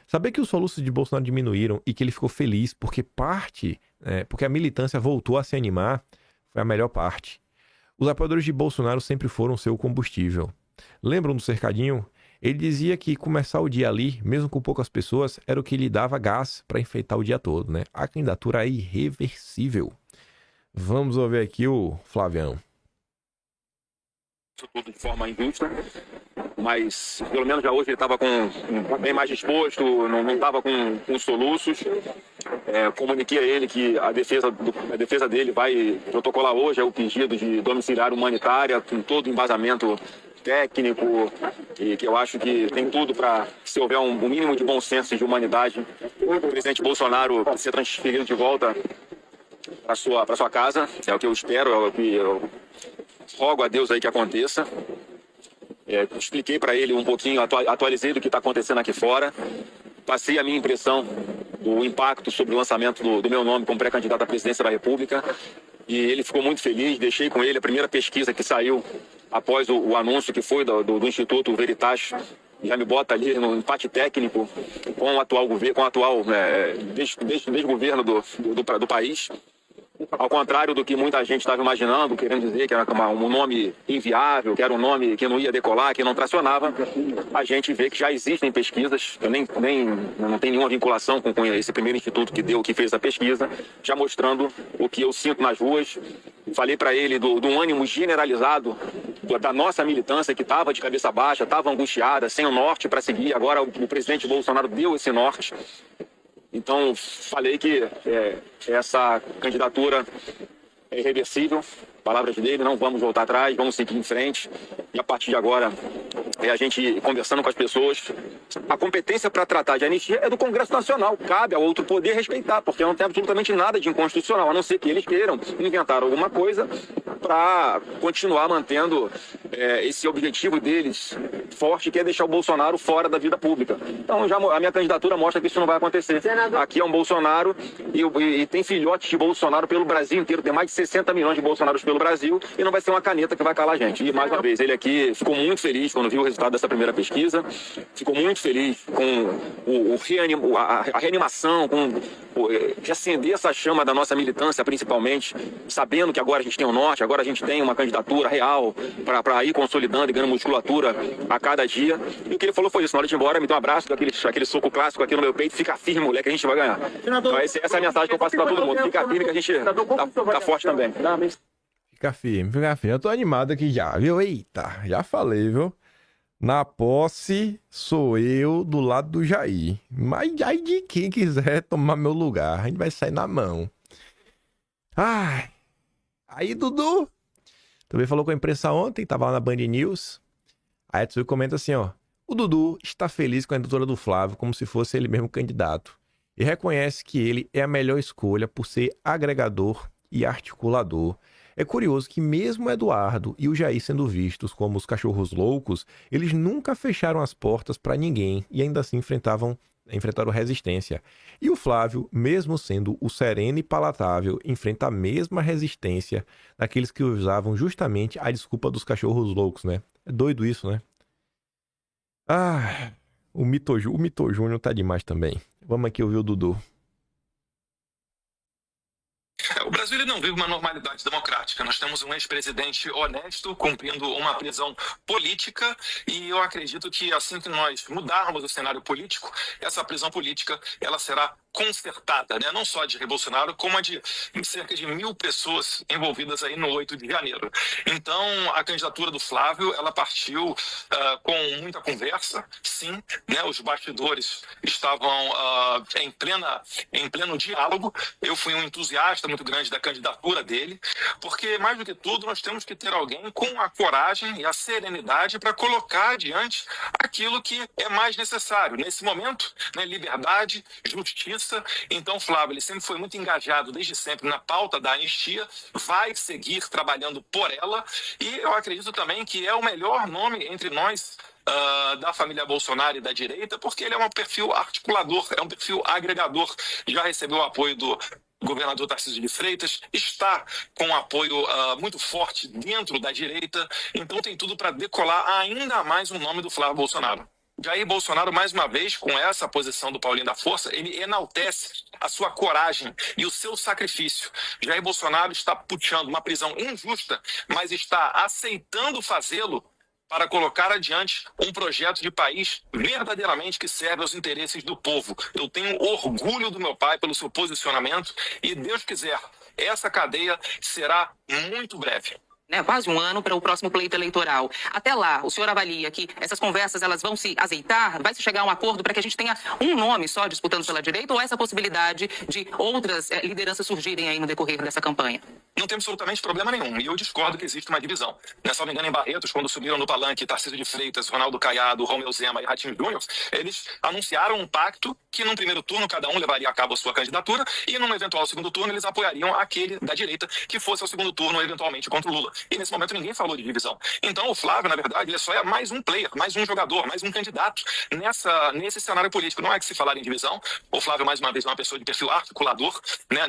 Saber que os soluços de Bolsonaro diminuíram e que ele ficou feliz porque porque a militância voltou a se animar, foi a melhor parte. Os apoiadores de Bolsonaro sempre foram seu combustível. Lembram do cercadinho? Ele dizia que começar o dia ali, mesmo com poucas pessoas, era o que lhe dava gás para enfeitar o dia todo, né? A candidatura é irreversível. Vamos ouvir aqui o Flavião. Isso tudo de forma injusta, mas pelo menos já hoje ele estava bem mais disposto, não estava com soluços. Comuniquei a ele que a defesa dele vai protocolar hoje o pedido de domiciliar humanitária, com todo o embasamento técnico, e que eu acho que tem tudo para, se houver um mínimo de bom senso e de humanidade, o presidente Bolsonaro ser transferido de volta para sua casa. É o que eu espero, é o que eu rogo a Deus aí que aconteça. Expliquei para ele um pouquinho, atualizei do que está acontecendo aqui fora, passei a minha impressão do impacto sobre o lançamento do meu nome como pré-candidato à presidência da República, e ele ficou muito feliz. Deixei com ele a primeira pesquisa que saiu após o anúncio que foi do Instituto Veritas, já me bota ali no empate técnico com o atual governo, desgoverno do país. Ao contrário do que muita gente estava imaginando, querendo dizer que era um nome inviável, que era um nome que não ia decolar, que não tracionava, a gente vê que já existem pesquisas, eu não tem nenhuma vinculação com esse primeiro instituto que fez a pesquisa, já mostrando o que eu sinto nas ruas. Falei para ele do ânimo generalizado da nossa militância, que estava de cabeça baixa, estava angustiada, sem o norte para seguir. Agora o presidente Bolsonaro deu esse norte. Então, falei que essa candidatura é irreversível, palavras dele, não vamos voltar atrás, vamos seguir em frente. E a partir de agora, a gente conversando com as pessoas, a competência para tratar de anistia é do Congresso Nacional, cabe ao outro poder respeitar, porque não tem absolutamente nada de inconstitucional, a não ser que eles queiram inventar alguma coisa para continuar mantendo esse objetivo deles forte, que é deixar o Bolsonaro fora da vida pública. Então, a minha candidatura mostra que isso não vai acontecer. Aqui é um Bolsonaro e tem filhotes de Bolsonaro pelo Brasil inteiro, tem mais de 60 milhões de Bolsonaros pelo Brasil, e não vai ser uma caneta que vai calar a gente. E, mais uma vez, ele aqui ficou muito feliz quando viu o resultado dessa primeira pesquisa, ficou muito feliz com a reanimação, de acender essa chama da nossa militância, principalmente, sabendo que agora a gente tem o norte, agora a gente tem uma candidatura real para ir consolidando e ganhando musculatura a cada dia. E o que ele falou foi isso: na hora de ir embora, me deu um abraço, aquele soco clássico aqui no meu peito: fica firme, moleque, a gente vai ganhar. Então essa é a mensagem que eu passo para todo mundo: fica firme, que a gente tá forte também. Fica firme, fica firme. Eu tô animado aqui já, viu? Eita, já falei, viu? Na posse, sou eu do lado do Jair. Mas aí de quem quiser tomar meu lugar, a gente vai sair na mão. Ai. Aí, Dudu, também falou com a imprensa ontem, tava lá na Band News. A Edson comenta assim, ó: o Dudu está feliz com a candidatura do Flávio, como se fosse ele mesmo candidato, e reconhece que ele é a melhor escolha por ser agregador e articulador. É curioso que mesmo Eduardo e o Jair sendo vistos como os cachorros loucos, eles nunca fecharam as portas para ninguém e ainda assim enfrentaram resistência. E o Flávio, mesmo sendo o sereno e palatável, enfrenta a mesma resistência daqueles que usavam justamente a desculpa dos cachorros loucos, né? É doido isso, né? Ah, o Mito Júnior tá demais também. Vamos aqui ouvir o Dudu. O Brasil não vive uma normalidade democrática. Nós temos um ex-presidente honesto cumprindo uma prisão política, e eu acredito que assim que nós mudarmos o cenário político, essa prisão política ela será consertada, né? Não só de Jair Bolsonaro, como a de cerca de 1.000 pessoas envolvidas aí no 8 de janeiro. Então, a candidatura do Flávio, ela partiu com muita conversa, sim, né? Os bastidores estavam em pleno diálogo. Eu fui um entusiasta muito grande da candidatura dele, porque, mais do que tudo, nós temos que ter alguém com a coragem e a serenidade para colocar adiante aquilo que é mais necessário nesse momento, né? Liberdade, justiça. Então, Flávio, ele sempre foi muito engajado, desde sempre, na pauta da anistia, vai seguir trabalhando por ela, e eu acredito também que é o melhor nome entre nós da família Bolsonaro e da direita, porque ele é um perfil articulador, é um perfil agregador. Já recebeu o apoio do governador Tarcísio de Freitas, está com um apoio muito forte dentro da direita, então tem tudo para decolar ainda mais o nome do Flávio Bolsonaro. Jair Bolsonaro, mais uma vez, com essa posição do Paulinho da Força, ele enaltece a sua coragem e o seu sacrifício. Jair Bolsonaro está puxando uma prisão injusta, mas está aceitando fazê-lo para colocar adiante um projeto de país verdadeiramente que serve aos interesses do povo. Eu tenho orgulho do meu pai pelo seu posicionamento e, Deus quiser, essa cadeia será muito breve. Quase um ano para o próximo pleito eleitoral. Até lá, o senhor avalia que essas conversas elas vão se azeitar? Vai se chegar a um acordo para que a gente tenha um nome só disputando pela direita ou essa possibilidade de outras lideranças surgirem aí no decorrer dessa campanha? Não tem absolutamente problema nenhum. E eu discordo que existe uma divisão. Se não me engano, em Barretos, quando subiram no palanque Tarcísio de Freitas, Ronaldo Caiado, Romeu Zema e Ratinho Júnior, eles anunciaram um pacto que num primeiro turno cada um levaria a cabo a sua candidatura e num eventual segundo turno eles apoiariam aquele da direita que fosse ao segundo turno eventualmente contra o Lula. E nesse momento ninguém falou de divisão. Então o Flávio, na verdade, ele só é mais um player, mais um jogador, mais um candidato nesse cenário político. Não é que se falar em divisão. O Flávio, mais uma vez, é uma pessoa de perfil articulador.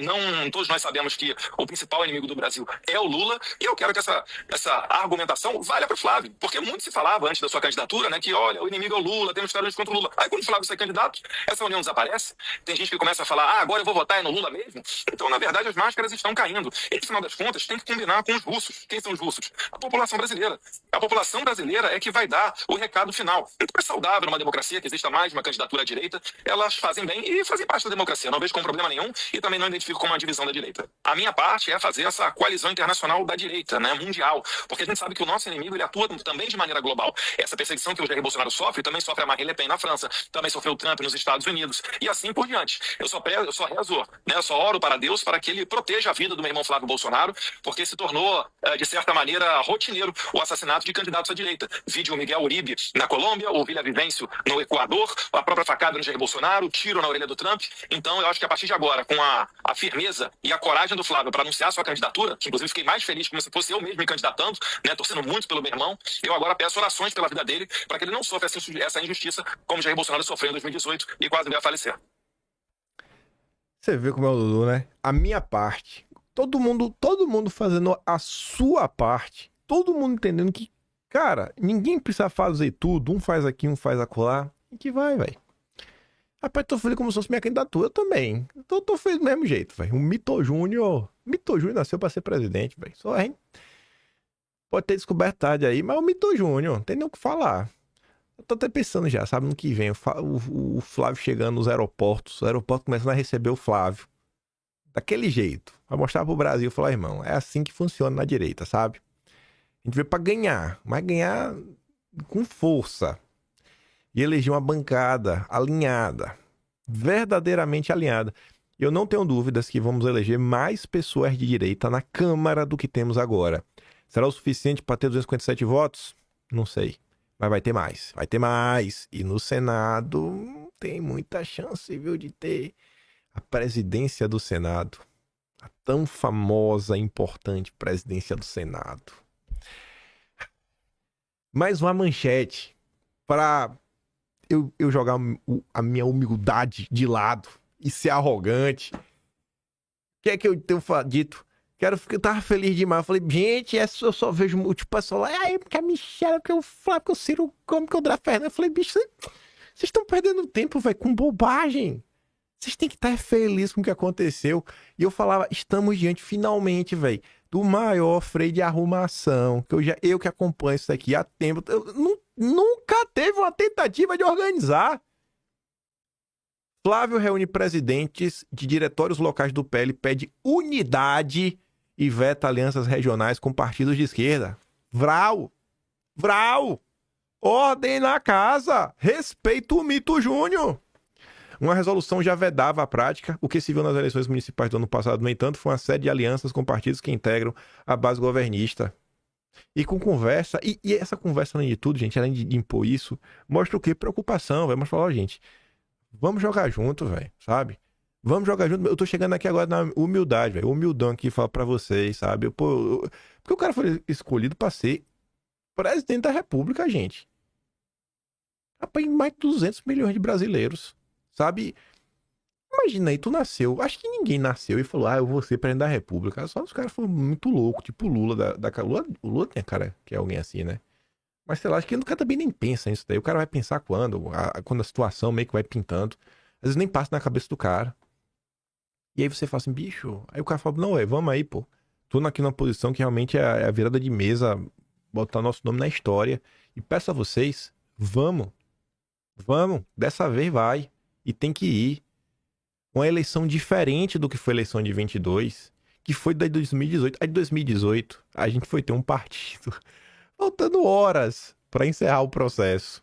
Não, todos nós sabemos que o principal inimigo do Brasil é o Lula, e eu quero que essa argumentação valha para o Flávio, porque muito se falava antes da sua candidatura, que olha, o inimigo é o Lula, temos que estar contra o Lula. Aí quando o Flávio sai candidato, essa união desaparece, tem gente que começa a falar, agora eu vou votar no Lula mesmo. Então, na verdade, as máscaras estão caindo. E, no final das contas, tem que combinar com os russos. Quem são os russos? A população brasileira. A população brasileira é que vai dar o recado final. Então é saudável numa democracia que exista mais de uma candidatura à direita, elas fazem bem e fazem parte da democracia. Não vejo como problema nenhum e também não identifico como uma divisão da direita. A minha parte é fazer essa coalizão internacional da direita, mundial, porque a gente sabe que o nosso inimigo ele atua também de maneira global. Essa perseguição que o Jair Bolsonaro sofre, também sofre a Marine Le Pen na França, também sofreu o Trump nos Estados Unidos, e assim por diante. Eu só rezo, eu só oro para Deus para que ele proteja a vida do meu irmão Flávio Bolsonaro, porque se tornou, de certa maneira, rotineiro o assassinato de candidatos à direita. Vídeo Miguel Uribe na Colômbia, o Villavicencio no Equador, a própria facada no Jair Bolsonaro, o tiro na orelha do Trump. Então, eu acho que a partir de agora, com a firmeza e a coragem do Flávio para anunciar sua candidatura, que inclusive fiquei mais feliz como se fosse eu mesmo me candidatando, torcendo muito pelo meu irmão, eu agora peço orações pela vida dele, para que ele não sofra essa injustiça como Jair Bolsonaro sofreu em 2018 e quase veio a falecer. Você vê como é o Lulu, né? A minha parte. Todo mundo fazendo a sua parte. Todo mundo entendendo que, cara, ninguém precisa fazer tudo. Um faz aqui, um faz acolá. E que vai, velho. Rapaz, tô feliz como se fosse minha candidatura. Eu também. Tô feliz do mesmo jeito, velho. O Mito Júnior nasceu pra ser presidente, velho. Só a gente pode ter descoberto tarde aí, mas o Mito Júnior, não tem nem o que falar. Eu tô até pensando já, sabe, no que vem, o Flávio chegando nos aeroportos, o aeroporto começando a receber o Flávio. Daquele jeito. Vai mostrar pro Brasil e falar, irmão, é assim que funciona na direita, sabe? A gente veio pra ganhar, mas ganhar com força. E eleger uma bancada alinhada, verdadeiramente alinhada. Eu não tenho dúvidas que vamos eleger mais pessoas de direita na Câmara do que temos agora. Será o suficiente para ter 257 votos? Não sei. Mas vai ter mais. Vai ter mais. E no Senado tem muita chance, viu, de ter a presidência do Senado. A tão famosa e importante presidência do Senado. Mais uma manchete para eu jogar a minha humildade de lado e ser arrogante. O que é que eu tenho dito? Eu tava feliz demais. Eu falei, gente, eu só vejo o pessoal lá. Ai, porque a Michelle, porque o Flávio, porque o Ciro come, porque o André Fernandes. Eu falei, bicho, vocês estão perdendo tempo, velho, com bobagem. Vocês têm que estar felizes com o que aconteceu. E eu falava, estamos diante, finalmente, velho, do maior freio de arrumação. Que eu que acompanho isso aqui há tempo. Nunca teve uma tentativa de organizar. Flávio reúne presidentes de diretórios locais do PL, pede unidade e veta alianças regionais com partidos de esquerda. Vral! Ordem na casa! Respeita o Mito Júnior! Uma resolução já vedava a prática. O que se viu nas eleições municipais do ano passado, no entanto, foi uma série de alianças com partidos que integram a base governista. E com conversa... E essa conversa, além de tudo, gente, além de impor isso, mostra o quê? Preocupação. Vai mostrar, ó, gente... Vamos jogar junto, velho, sabe? Vamos jogar junto. Eu tô chegando aqui agora na humildade, velho. Humildão aqui, falar pra vocês, sabe? Porque o cara foi escolhido pra ser presidente da república, gente. Rapaz, mais de 200 milhões de brasileiros, sabe? Imagina aí, tu nasceu. Acho que ninguém nasceu e falou, eu vou ser presidente da república. Só os caras foram muito loucos, tipo o Lula. O Lula tem cara que é alguém assim, né? Mas sei lá, acho que o cara também nem pensa nisso daí. O cara vai pensar quando a situação meio que vai pintando. Às vezes nem passa na cabeça do cara. E aí você fala assim, bicho... Aí o cara fala, não, vamos aí, pô. Tô aqui numa posição que realmente é a virada de mesa, botar nosso nome na história. E peço a vocês, vamos, dessa vez vai. E tem que ir. Uma eleição diferente do que foi a eleição de 22, que foi da de 2018. A de 2018, a gente foi ter um partido faltando horas para encerrar o processo.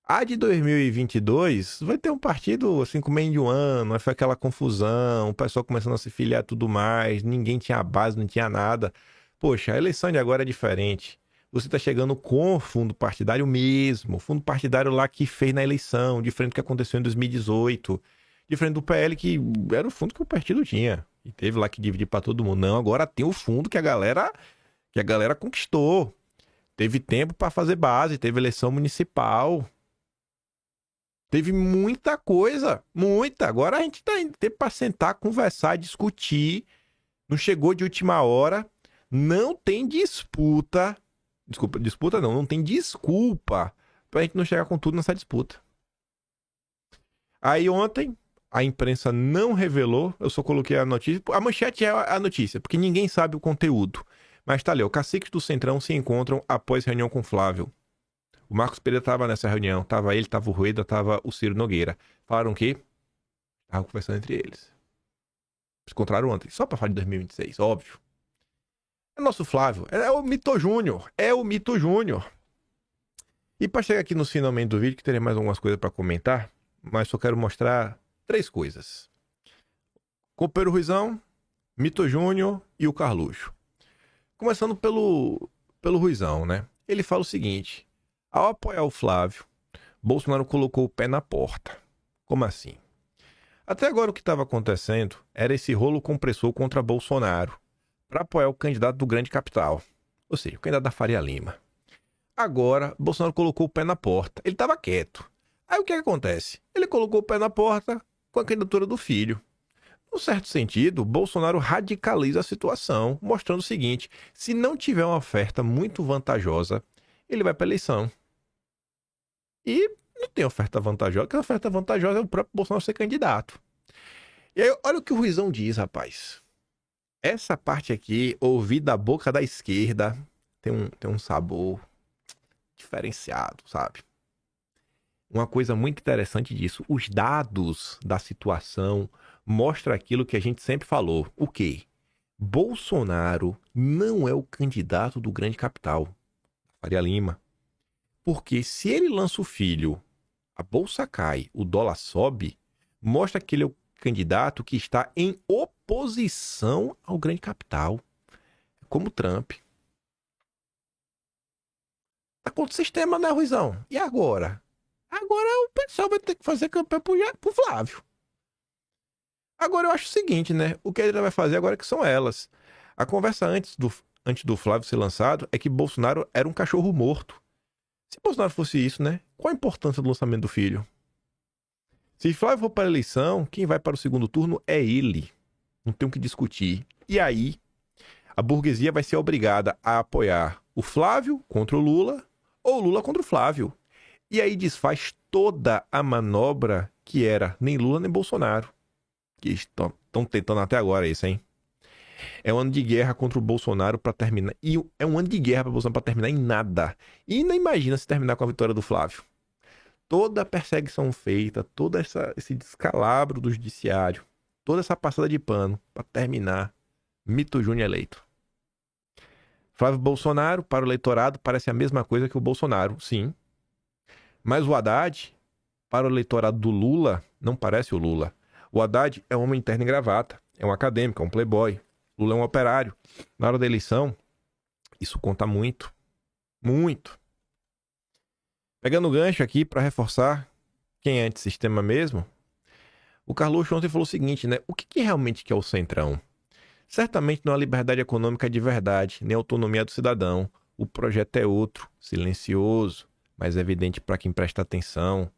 A de 2022 vai ter um partido assim com meio de um ano, vai ficar aquela confusão, o pessoal começando a se filiar e tudo mais, ninguém tinha base, não tinha nada. Poxa, a eleição de agora é diferente. Você está chegando com o fundo partidário mesmo, o fundo partidário lá que fez na eleição, diferente do que aconteceu em 2018, diferente do PL que era o fundo que o partido tinha e teve lá que dividir para todo mundo. Não, agora tem o fundo que a galera conquistou. Teve tempo para fazer base, teve eleição municipal. Teve muita coisa, muita. Agora a gente tá indo tempo para sentar, conversar, discutir. Não chegou de última hora. Não tem disputa. Disputa não tem desculpa pra gente não chegar com tudo nessa disputa. Aí ontem, a imprensa não revelou, eu só coloquei a notícia. A manchete é a notícia, porque ninguém sabe o conteúdo. Mas tá ali, os caciques do Centrão se encontram após reunião com Flávio. O Marcos Pereira estava nessa reunião. Tava ele, tava o Rueda, tava o Ciro Nogueira. Falaram que estavam conversando entre eles. Se encontraram ontem. Só pra falar de 2026, óbvio. É nosso Flávio. É o Mito Júnior. É o Mito Júnior. E pra chegar aqui no finalmente do vídeo, que terei mais algumas coisas pra comentar, mas só quero mostrar 3 coisas. Copeiro Ruizão, Mito Júnior e o Carluxo. Começando pelo Ruizão, né? Ele fala o seguinte... Ao apoiar o Flávio, Bolsonaro colocou o pé na porta. Como assim? Até agora o que estava acontecendo era esse rolo compressor contra Bolsonaro para apoiar o candidato do grande capital, ou seja, o candidato da Faria Lima. Agora, Bolsonaro colocou o pé na porta. Ele estava quieto. Aí o que acontece? Ele colocou o pé na porta com a candidatura do filho. Num certo sentido, Bolsonaro radicaliza a situação, mostrando o seguinte: se não tiver uma oferta muito vantajosa, ele vai para a eleição. E não tem oferta vantajosa, porque a oferta vantajosa é o próprio Bolsonaro ser candidato. E aí, olha o que o Ruizão diz, rapaz. Essa parte aqui, ouvir da boca da esquerda, tem um sabor diferenciado, sabe? Uma coisa muito interessante disso, os dados da situação mostram aquilo que a gente sempre falou. O quê? Bolsonaro não é o candidato do grande capital, Faria Lima. Porque se ele lança o filho, a bolsa cai, o dólar sobe, mostra que ele é o candidato que está em oposição ao grande capital, como Trump. Tá contra o sistema, né, Ruizão? E agora? Agora o pessoal vai ter que fazer campanha pro Flávio. Agora eu acho o seguinte, né? O que ele vai fazer agora é que são elas. A conversa antes do Flávio ser lançado é que Bolsonaro era um cachorro morto. Se Bolsonaro fosse isso, né? Qual a importância do lançamento do filho? Se Flávio for para a eleição, quem vai para o segundo turno é ele. Não tem o que discutir. E aí, a burguesia vai ser obrigada a apoiar o Flávio contra o Lula ou o Lula contra o Flávio. E aí desfaz toda a manobra que era nem Lula nem Bolsonaro. Que estão tentando até agora isso, hein? É um ano de guerra contra o Bolsonaro para terminar. E é um ano de guerra para o Bolsonaro para terminar em nada. E não imagina se terminar com a vitória do Flávio. Toda a perseguição feita, todo esse descalabro do judiciário, toda essa passada de pano para terminar, Mito Júnior eleito. Flávio Bolsonaro, para o eleitorado, parece a mesma coisa que o Bolsonaro, sim. Mas o Haddad, para o eleitorado do Lula, não parece o Lula. O Haddad é um homem interno em gravata, é um acadêmico, é um playboy. Lula é um operário. Na hora da eleição, isso conta muito. Muito. Pegando o gancho aqui para reforçar quem é antissistema mesmo, o Carluxo ontem falou o seguinte, né? O que realmente é o Centrão? Certamente não é a liberdade econômica de verdade, nem a autonomia do cidadão. O projeto é outro, silencioso, mas evidente para quem presta atenção.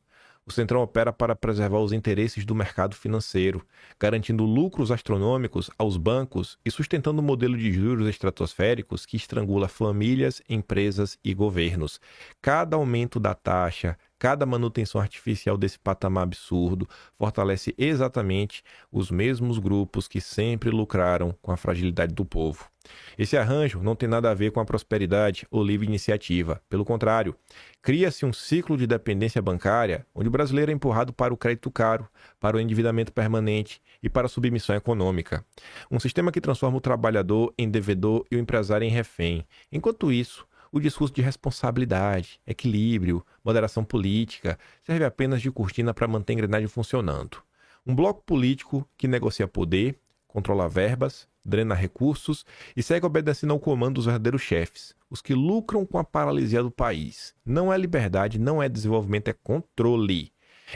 O Centrão opera para preservar os interesses do mercado financeiro, garantindo lucros astronômicos aos bancos e sustentando um modelo de juros estratosféricos que estrangula famílias, empresas e governos. Cada aumento da taxa, Cada manutenção artificial desse patamar absurdo fortalece exatamente os mesmos grupos que sempre lucraram com a fragilidade do povo. Esse arranjo não tem nada a ver com a prosperidade ou livre iniciativa. Pelo contrário, cria-se um ciclo de dependência bancária onde o brasileiro é empurrado para o crédito caro, para o endividamento permanente e para a submissão econômica. Um sistema que transforma o trabalhador em devedor e o empresário em refém. Enquanto isso, o discurso de responsabilidade, equilíbrio, moderação política serve apenas de cortina para manter a engrenagem funcionando. Um bloco político que negocia poder, controla verbas, drena recursos e segue obedecendo ao comando dos verdadeiros chefes, os que lucram com a paralisia do país. Não é liberdade, não é desenvolvimento, é controle.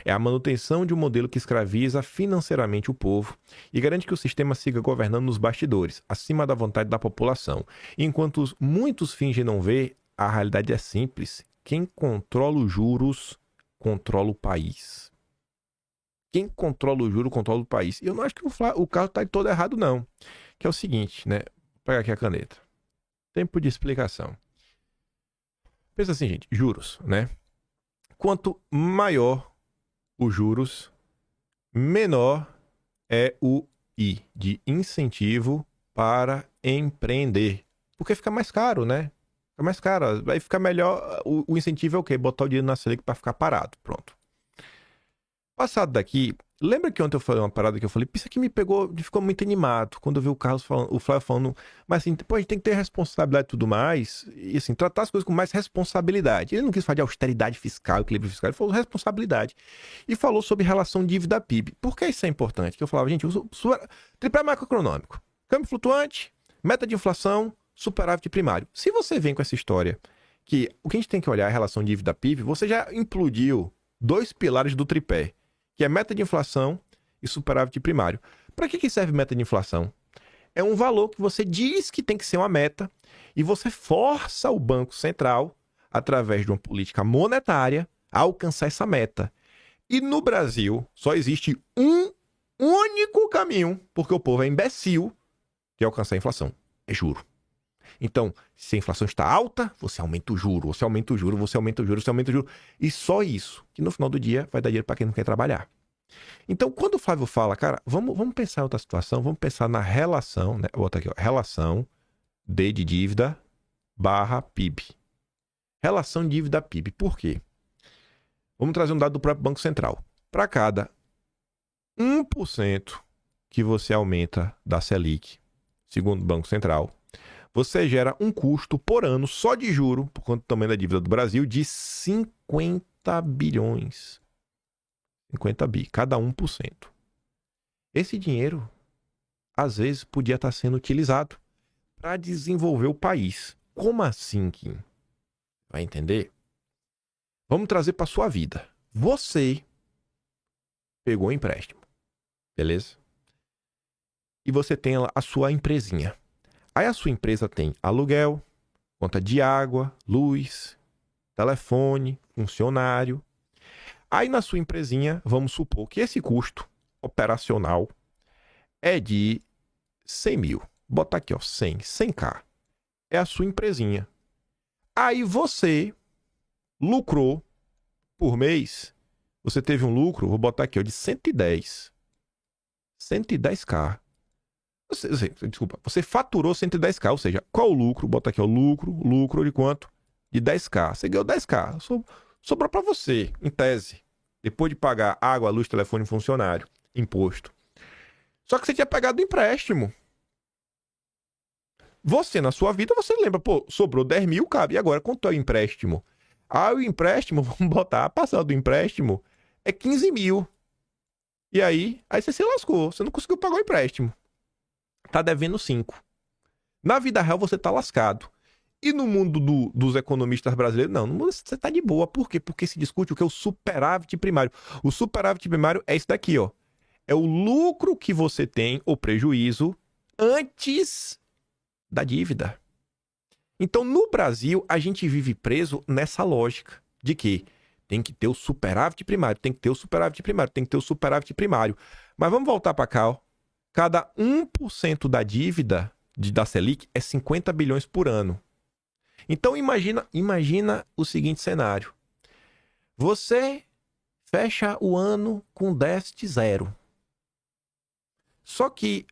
É a manutenção de um modelo que escraviza financeiramente o povo e garante que o sistema siga governando nos bastidores, acima da vontade da população. Enquanto muitos fingem não ver, a realidade é simples. Quem controla os juros, controla o país. Quem controla o juro, controla o país. E eu não acho que o carro está todo errado, não. Que é o seguinte, né? Vou pegar aqui a caneta. Tempo de explicação. Pensa assim, gente. Juros, né? Quanto maior os juros, menor é o I de incentivo para empreender. Porque fica mais caro, né? Fica mais caro. Vai ficar melhor. O incentivo é o quê? Botar o dinheiro na Selic para ficar parado. Pronto. Passado daqui, lembra que ontem eu falei uma parada que eu falei, isso aqui me pegou, ficou muito animado quando eu vi o Carlos falando, o Flávio falando, mas assim, pô, a gente tem que ter responsabilidade e tudo mais, e assim, tratar as coisas com mais responsabilidade. Ele não quis falar de austeridade fiscal, equilíbrio fiscal, ele falou responsabilidade. E falou sobre relação dívida-PIB. Por que isso é importante? Que eu falava, gente, tripé macroeconômico, câmbio flutuante, meta de inflação, superávit primário. Se você vem com essa história que o que a gente tem que olhar é a relação dívida-PIB, você já implodiu 2 pilares do tripé, que é meta de inflação e superávit primário. Para que serve meta de inflação? É um valor que você diz que tem que ser uma meta e você força o Banco Central, através de uma política monetária, a alcançar essa meta. E no Brasil só existe um único caminho, porque o povo é imbecil, de alcançar a inflação. É juro. Então, se a inflação está alta, você aumenta o juro, você aumenta o juro, você aumenta o juro, você aumenta o juro. E só isso, que no final do dia vai dar dinheiro para quem não quer trabalhar. Então, quando o Flávio fala, cara, vamos pensar em outra situação, vamos pensar na relação, né? Vou botar aqui, ó, relação D de dívida barra PIB. Relação dívida-PIB. Por quê? Vamos trazer um dado do próprio Banco Central. Para cada 1% que você aumenta da Selic, segundo o Banco Central, você gera um custo por ano só de juro, por conta do tamanho da dívida do Brasil, de 50 bilhões. 50 bi, cada 1%. Esse dinheiro, às vezes, podia estar sendo utilizado para desenvolver o país. Como assim, Kim? Vai entender? Vamos trazer para sua vida. Você pegou um empréstimo, beleza? E você tem a sua empresinha. Aí a sua empresa tem aluguel, conta de água, luz, telefone, funcionário. Aí na sua empresinha, vamos supor que esse custo operacional é de 100 mil. Bota aqui, ó, 100k. É a sua empresinha. Aí você lucrou por mês, você teve um lucro, vou botar aqui, ó, de 110. 110k. Desculpa, você faturou 110k, ou seja, qual o lucro? Bota aqui, ó, lucro de quanto? De 10k. Você ganhou 10k. Sobrou para você, em tese. Depois de pagar água, luz, telefone, funcionário, imposto. Só que você tinha pegado empréstimo. Você, na sua vida, você lembra, pô, sobrou 10 mil, cabe. E agora, quanto é o empréstimo? Ah, o empréstimo, vamos botar, a parcela do empréstimo é 15 mil. E aí você se lascou. Você não conseguiu pagar o empréstimo. Tá devendo 5. Na vida real você tá lascado. E no mundo dos economistas brasileiros, não, no mundo você tá de boa. Por quê? Porque se discute o que é o superávit primário. O superávit primário é isso daqui, ó. É o lucro que você tem, ou prejuízo, antes da dívida. Então, no Brasil, a gente vive preso nessa lógica de que tem que ter o superávit primário, tem que ter o superávit primário, tem que ter o superávit primário. Mas vamos voltar para cá, ó. Cada 1% da dívida da Selic é 50 bilhões por ano. Então, imagina o seguinte cenário. Você fecha o ano com déficit zero. Só que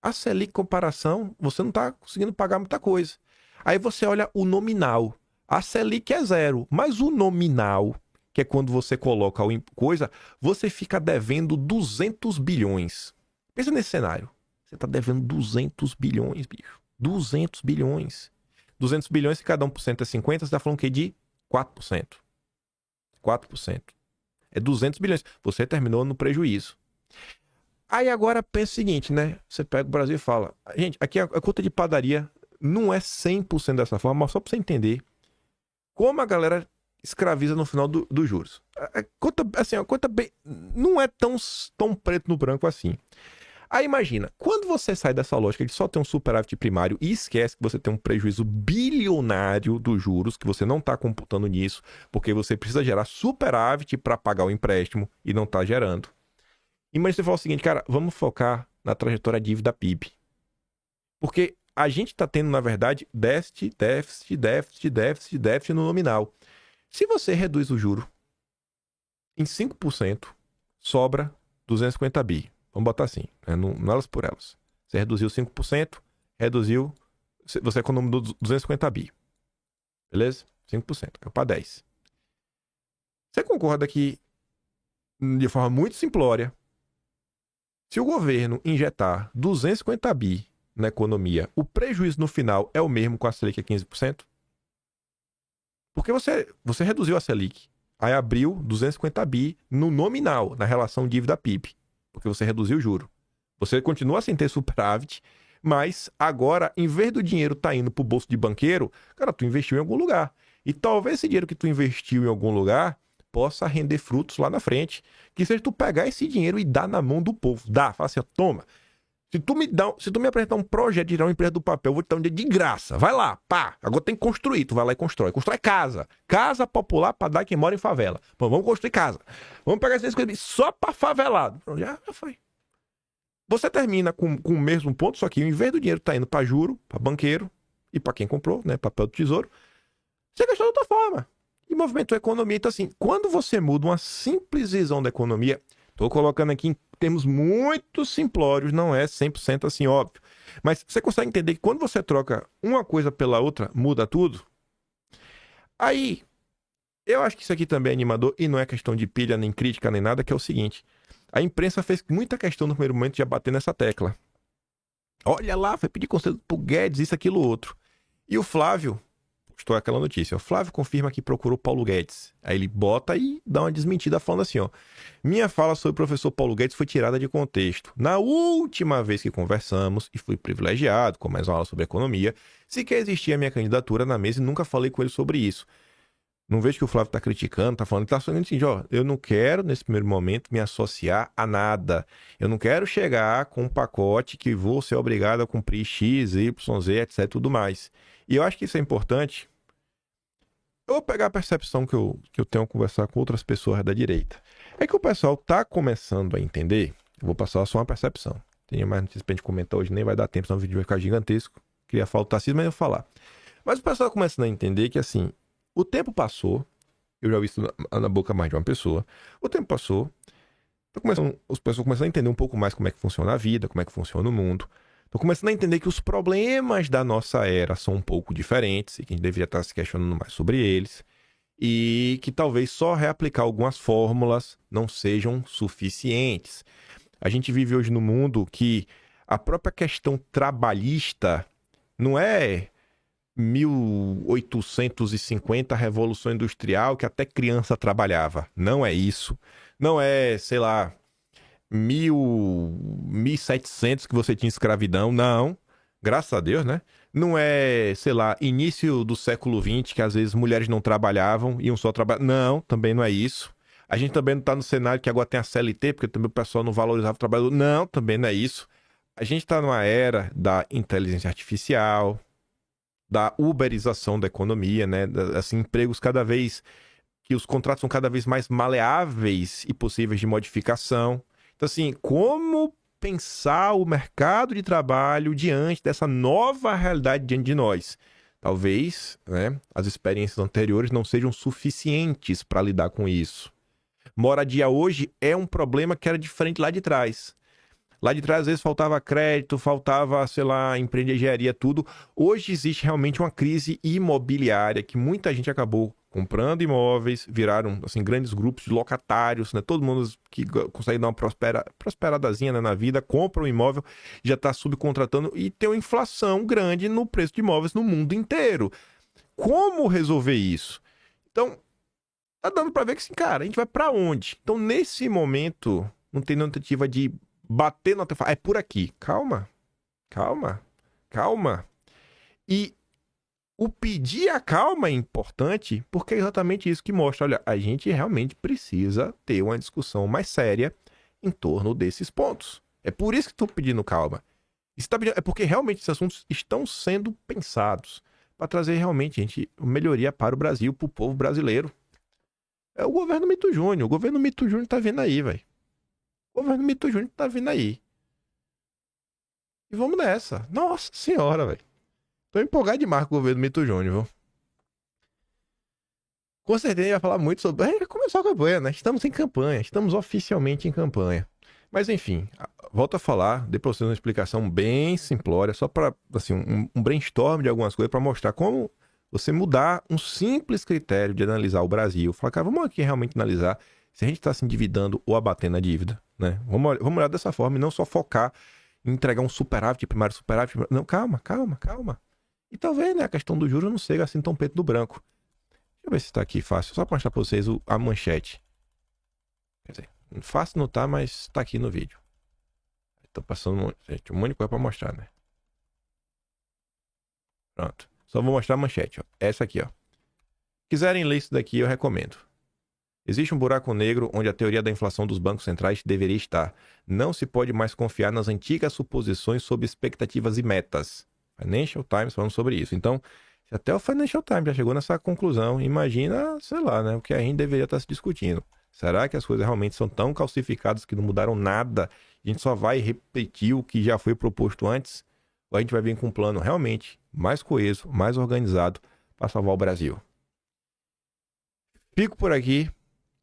a Selic comparação, você não está conseguindo pagar muita coisa. Aí você olha o nominal. A Selic é zero, mas o nominal, que é quando você coloca coisa, você fica devendo 200 bilhões. Pensa nesse cenário. Você está devendo 200 bilhões, bicho. 200 bilhões. 200 bilhões, se cada 1% é 50, você está falando o quê? De 4%. 4%. É 200 bilhões. Você terminou no prejuízo. Aí agora pensa o seguinte, né? Você pega o Brasil e fala, gente, aqui a conta de padaria não é 100% dessa forma, mas só para você entender como a galera escraviza no final dos juros. A conta bem, não é tão preto no branco assim. Aí imagina, quando você sai dessa lógica de só ter um superávit primário e esquece que você tem um prejuízo bilionário dos juros, que você não está computando nisso, porque você precisa gerar superávit para pagar o empréstimo e não está gerando. Imagina você falar o seguinte, cara, vamos focar na trajetória dívida-PIB. Porque a gente está tendo, na verdade, déficit no nominal. Se você reduz o juro em 5%, sobra 250 bi. Vamos botar assim, né? Não elas por elas. Você reduziu 5%, você economizou 250 bi. Beleza? 5%, caiu para 10%. Você concorda que, de forma muito simplória, se o governo injetar 250 bi na economia, o prejuízo no final é o mesmo com a Selic a 15%? Porque você reduziu a Selic, aí abriu 250 bi no nominal, na relação dívida-PIB, porque você reduziu o juro. Você continua sem ter superávit, mas agora, em vez do dinheiro estar indo para o bolso de banqueiro, cara, tu investiu em algum lugar. E talvez esse dinheiro que tu investiu em algum lugar possa render frutos lá na frente. Que seja tu pegar esse dinheiro e dar na mão do povo. Fala assim, ó, toma. Se tu me apresentar um projeto de tirar uma empresa do papel, eu vou te dar um dinheiro de graça. Vai lá, pá. Agora tem que construir. Tu vai lá e constrói. Constrói casa. Casa popular para dar quem mora em favela. Pô, vamos construir casa. Vamos pegar essas coisas só para favelado. Pronto, já foi. Você termina com o mesmo ponto, só que em vez do dinheiro estar indo para juro, para banqueiro e para quem comprou, né, papel do tesouro, você gastou de outra forma. E movimentou a economia. Então, assim, quando você muda uma simples visão da economia, estou colocando aqui em termos muito simplórios, não é 100% assim, óbvio. Mas você consegue entender que quando você troca uma coisa pela outra, muda tudo? Aí, eu acho que isso aqui também é animador e não é questão de pilha, nem crítica, nem nada, que é o seguinte. A imprensa fez muita questão no primeiro momento de bater nessa tecla. Olha lá, foi pedir conselho pro Guedes, isso, aquilo, outro. E o Flávio postou aquela notícia. O Flávio confirma que procurou Paulo Guedes. Aí ele bota e dá uma desmentida falando assim, ó. Minha fala sobre o professor Paulo Guedes foi tirada de contexto. Na última vez que conversamos, e fui privilegiado com mais uma aula sobre economia, sequer existia a minha candidatura na mesa e nunca falei com ele sobre isso. Não vejo que o Flávio está criticando, está falando, está falando assim, ó, eu não quero, nesse primeiro momento, me associar a nada. Eu não quero chegar com um pacote que vou ser obrigado a cumprir X, Y, Z, etc, tudo mais. E eu acho que isso é importante. Eu vou pegar a percepção que eu tenho a conversar com outras pessoas da direita. É que o pessoal está começando a entender, eu vou passar só uma percepção. Tem mais notícias pra gente comentar hoje, nem vai dar tempo, senão o vídeo vai ficar gigantesco. Queria falar o Tarcísio, mas eu vou falar. Mas o pessoal está começando a entender que, assim, o tempo passou, eu já ouvi isso na boca mais de uma pessoa, o tempo passou, as pessoas começam a entender um pouco mais como é que funciona a vida, como é que funciona o mundo, estão começando a entender que os problemas da nossa era são um pouco diferentes e que a gente deveria estar se questionando mais sobre eles e que talvez só reaplicar algumas fórmulas não sejam suficientes. A gente vive hoje num mundo que a própria questão trabalhista não é 1850, Revolução Industrial, que até criança trabalhava. Não é isso. Não é, sei lá, 1700 que você tinha escravidão. Não. Graças a Deus, né? Não é, sei lá, início do século XX, que às vezes mulheres não trabalhavam, iam só trabalhar. Não, também não é isso. A gente também não está no cenário que agora tem a CLT, porque também o pessoal não valorizava o trabalhador. Não, também não é isso. A gente está numa era da inteligência artificial, da uberização da economia, né? Assim, empregos cada vez... que os contratos são cada vez mais maleáveis e possíveis de modificação. Então, assim, como pensar o mercado de trabalho diante dessa nova realidade diante de nós? Talvez, né, as experiências anteriores não sejam suficientes para lidar com isso. Moradia hoje é um problema que era diferente lá de trás. Lá de trás, às vezes, faltava crédito, faltava, sei lá, empreender engenharia, tudo. Hoje existe realmente uma crise imobiliária que muita gente acabou comprando imóveis, viraram, assim, grandes grupos de locatários, né? Todo mundo que consegue dar uma prosperadazinha, né, na vida, compra um imóvel, já está subcontratando e tem uma inflação grande no preço de imóveis no mundo inteiro. Como resolver isso? Então, tá dando para ver que, assim, cara, a gente vai para onde? Então, nesse momento, não tem nenhuma tentativa de bater no é por aqui. Calma. E o pedir a calma é importante porque é exatamente isso que mostra. Olha, a gente realmente precisa ter uma discussão mais séria em torno desses pontos. É por isso que estou pedindo calma. É porque realmente esses assuntos estão sendo pensados para trazer realmente, gente, melhoria para o Brasil, para o povo brasileiro. É o governo Mito Júnior. O governo Mito Júnior tá vindo aí, velho. O governo Mito Júnior tá vindo aí. E vamos nessa. Nossa senhora, velho. Tô empolgado demais com o governo Mito Júnior, viu? Com certeza a gente vai falar muito sobre... Já começou a campanha, né? Estamos em campanha. Estamos oficialmente em campanha. Mas enfim, volto a falar. Dei pra vocês uma explicação bem simplória. Só pra, assim, um brainstorm de algumas coisas pra mostrar como você mudar um simples critério de analisar o Brasil. Falar, cara, vamos aqui realmente analisar se a gente está se endividando ou abatendo a dívida, né? Vamos olhar dessa forma e não só focar em entregar um superávit primário, Não, calma. E talvez, né, a questão do juros não seja assim tão preto do branco. Deixa eu ver se está aqui fácil, só para mostrar para vocês a manchete. Quer dizer, fácil não tá, mas está aqui no vídeo. Estou passando, gente, um monte de coisa para mostrar, né? Pronto. Só vou mostrar a manchete, ó. Essa aqui, ó. Quiserem ler isso daqui, eu recomendo. Existe um buraco negro onde a teoria da inflação dos bancos centrais deveria estar. Não se pode mais confiar nas antigas suposições sobre expectativas e metas. Financial Times falando sobre isso. Então, se até o Financial Times já chegou nessa conclusão, imagina, sei lá, né, o que a gente deveria estar se discutindo. Será que as coisas realmente são tão calcificadas que não mudaram nada? A gente só vai repetir o que já foi proposto antes? Ou a gente vai vir com um plano realmente mais coeso, mais organizado para salvar o Brasil? Fico por aqui.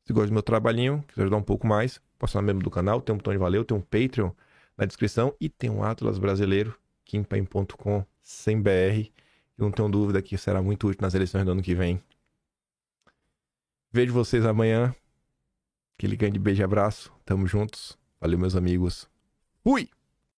Se gosta do meu trabalhinho, quiser ajudar um pouco mais, posso ser membro do canal, tem um botão de valeu, tem um Patreon na descrição e tem um Atlas brasileiro, kimpaim.com, sem BR. Eu não tenho dúvida que será muito útil nas eleições do ano que vem. Vejo vocês amanhã. Aquele grande beijo e abraço. Tamo juntos. Valeu, meus amigos. Fui!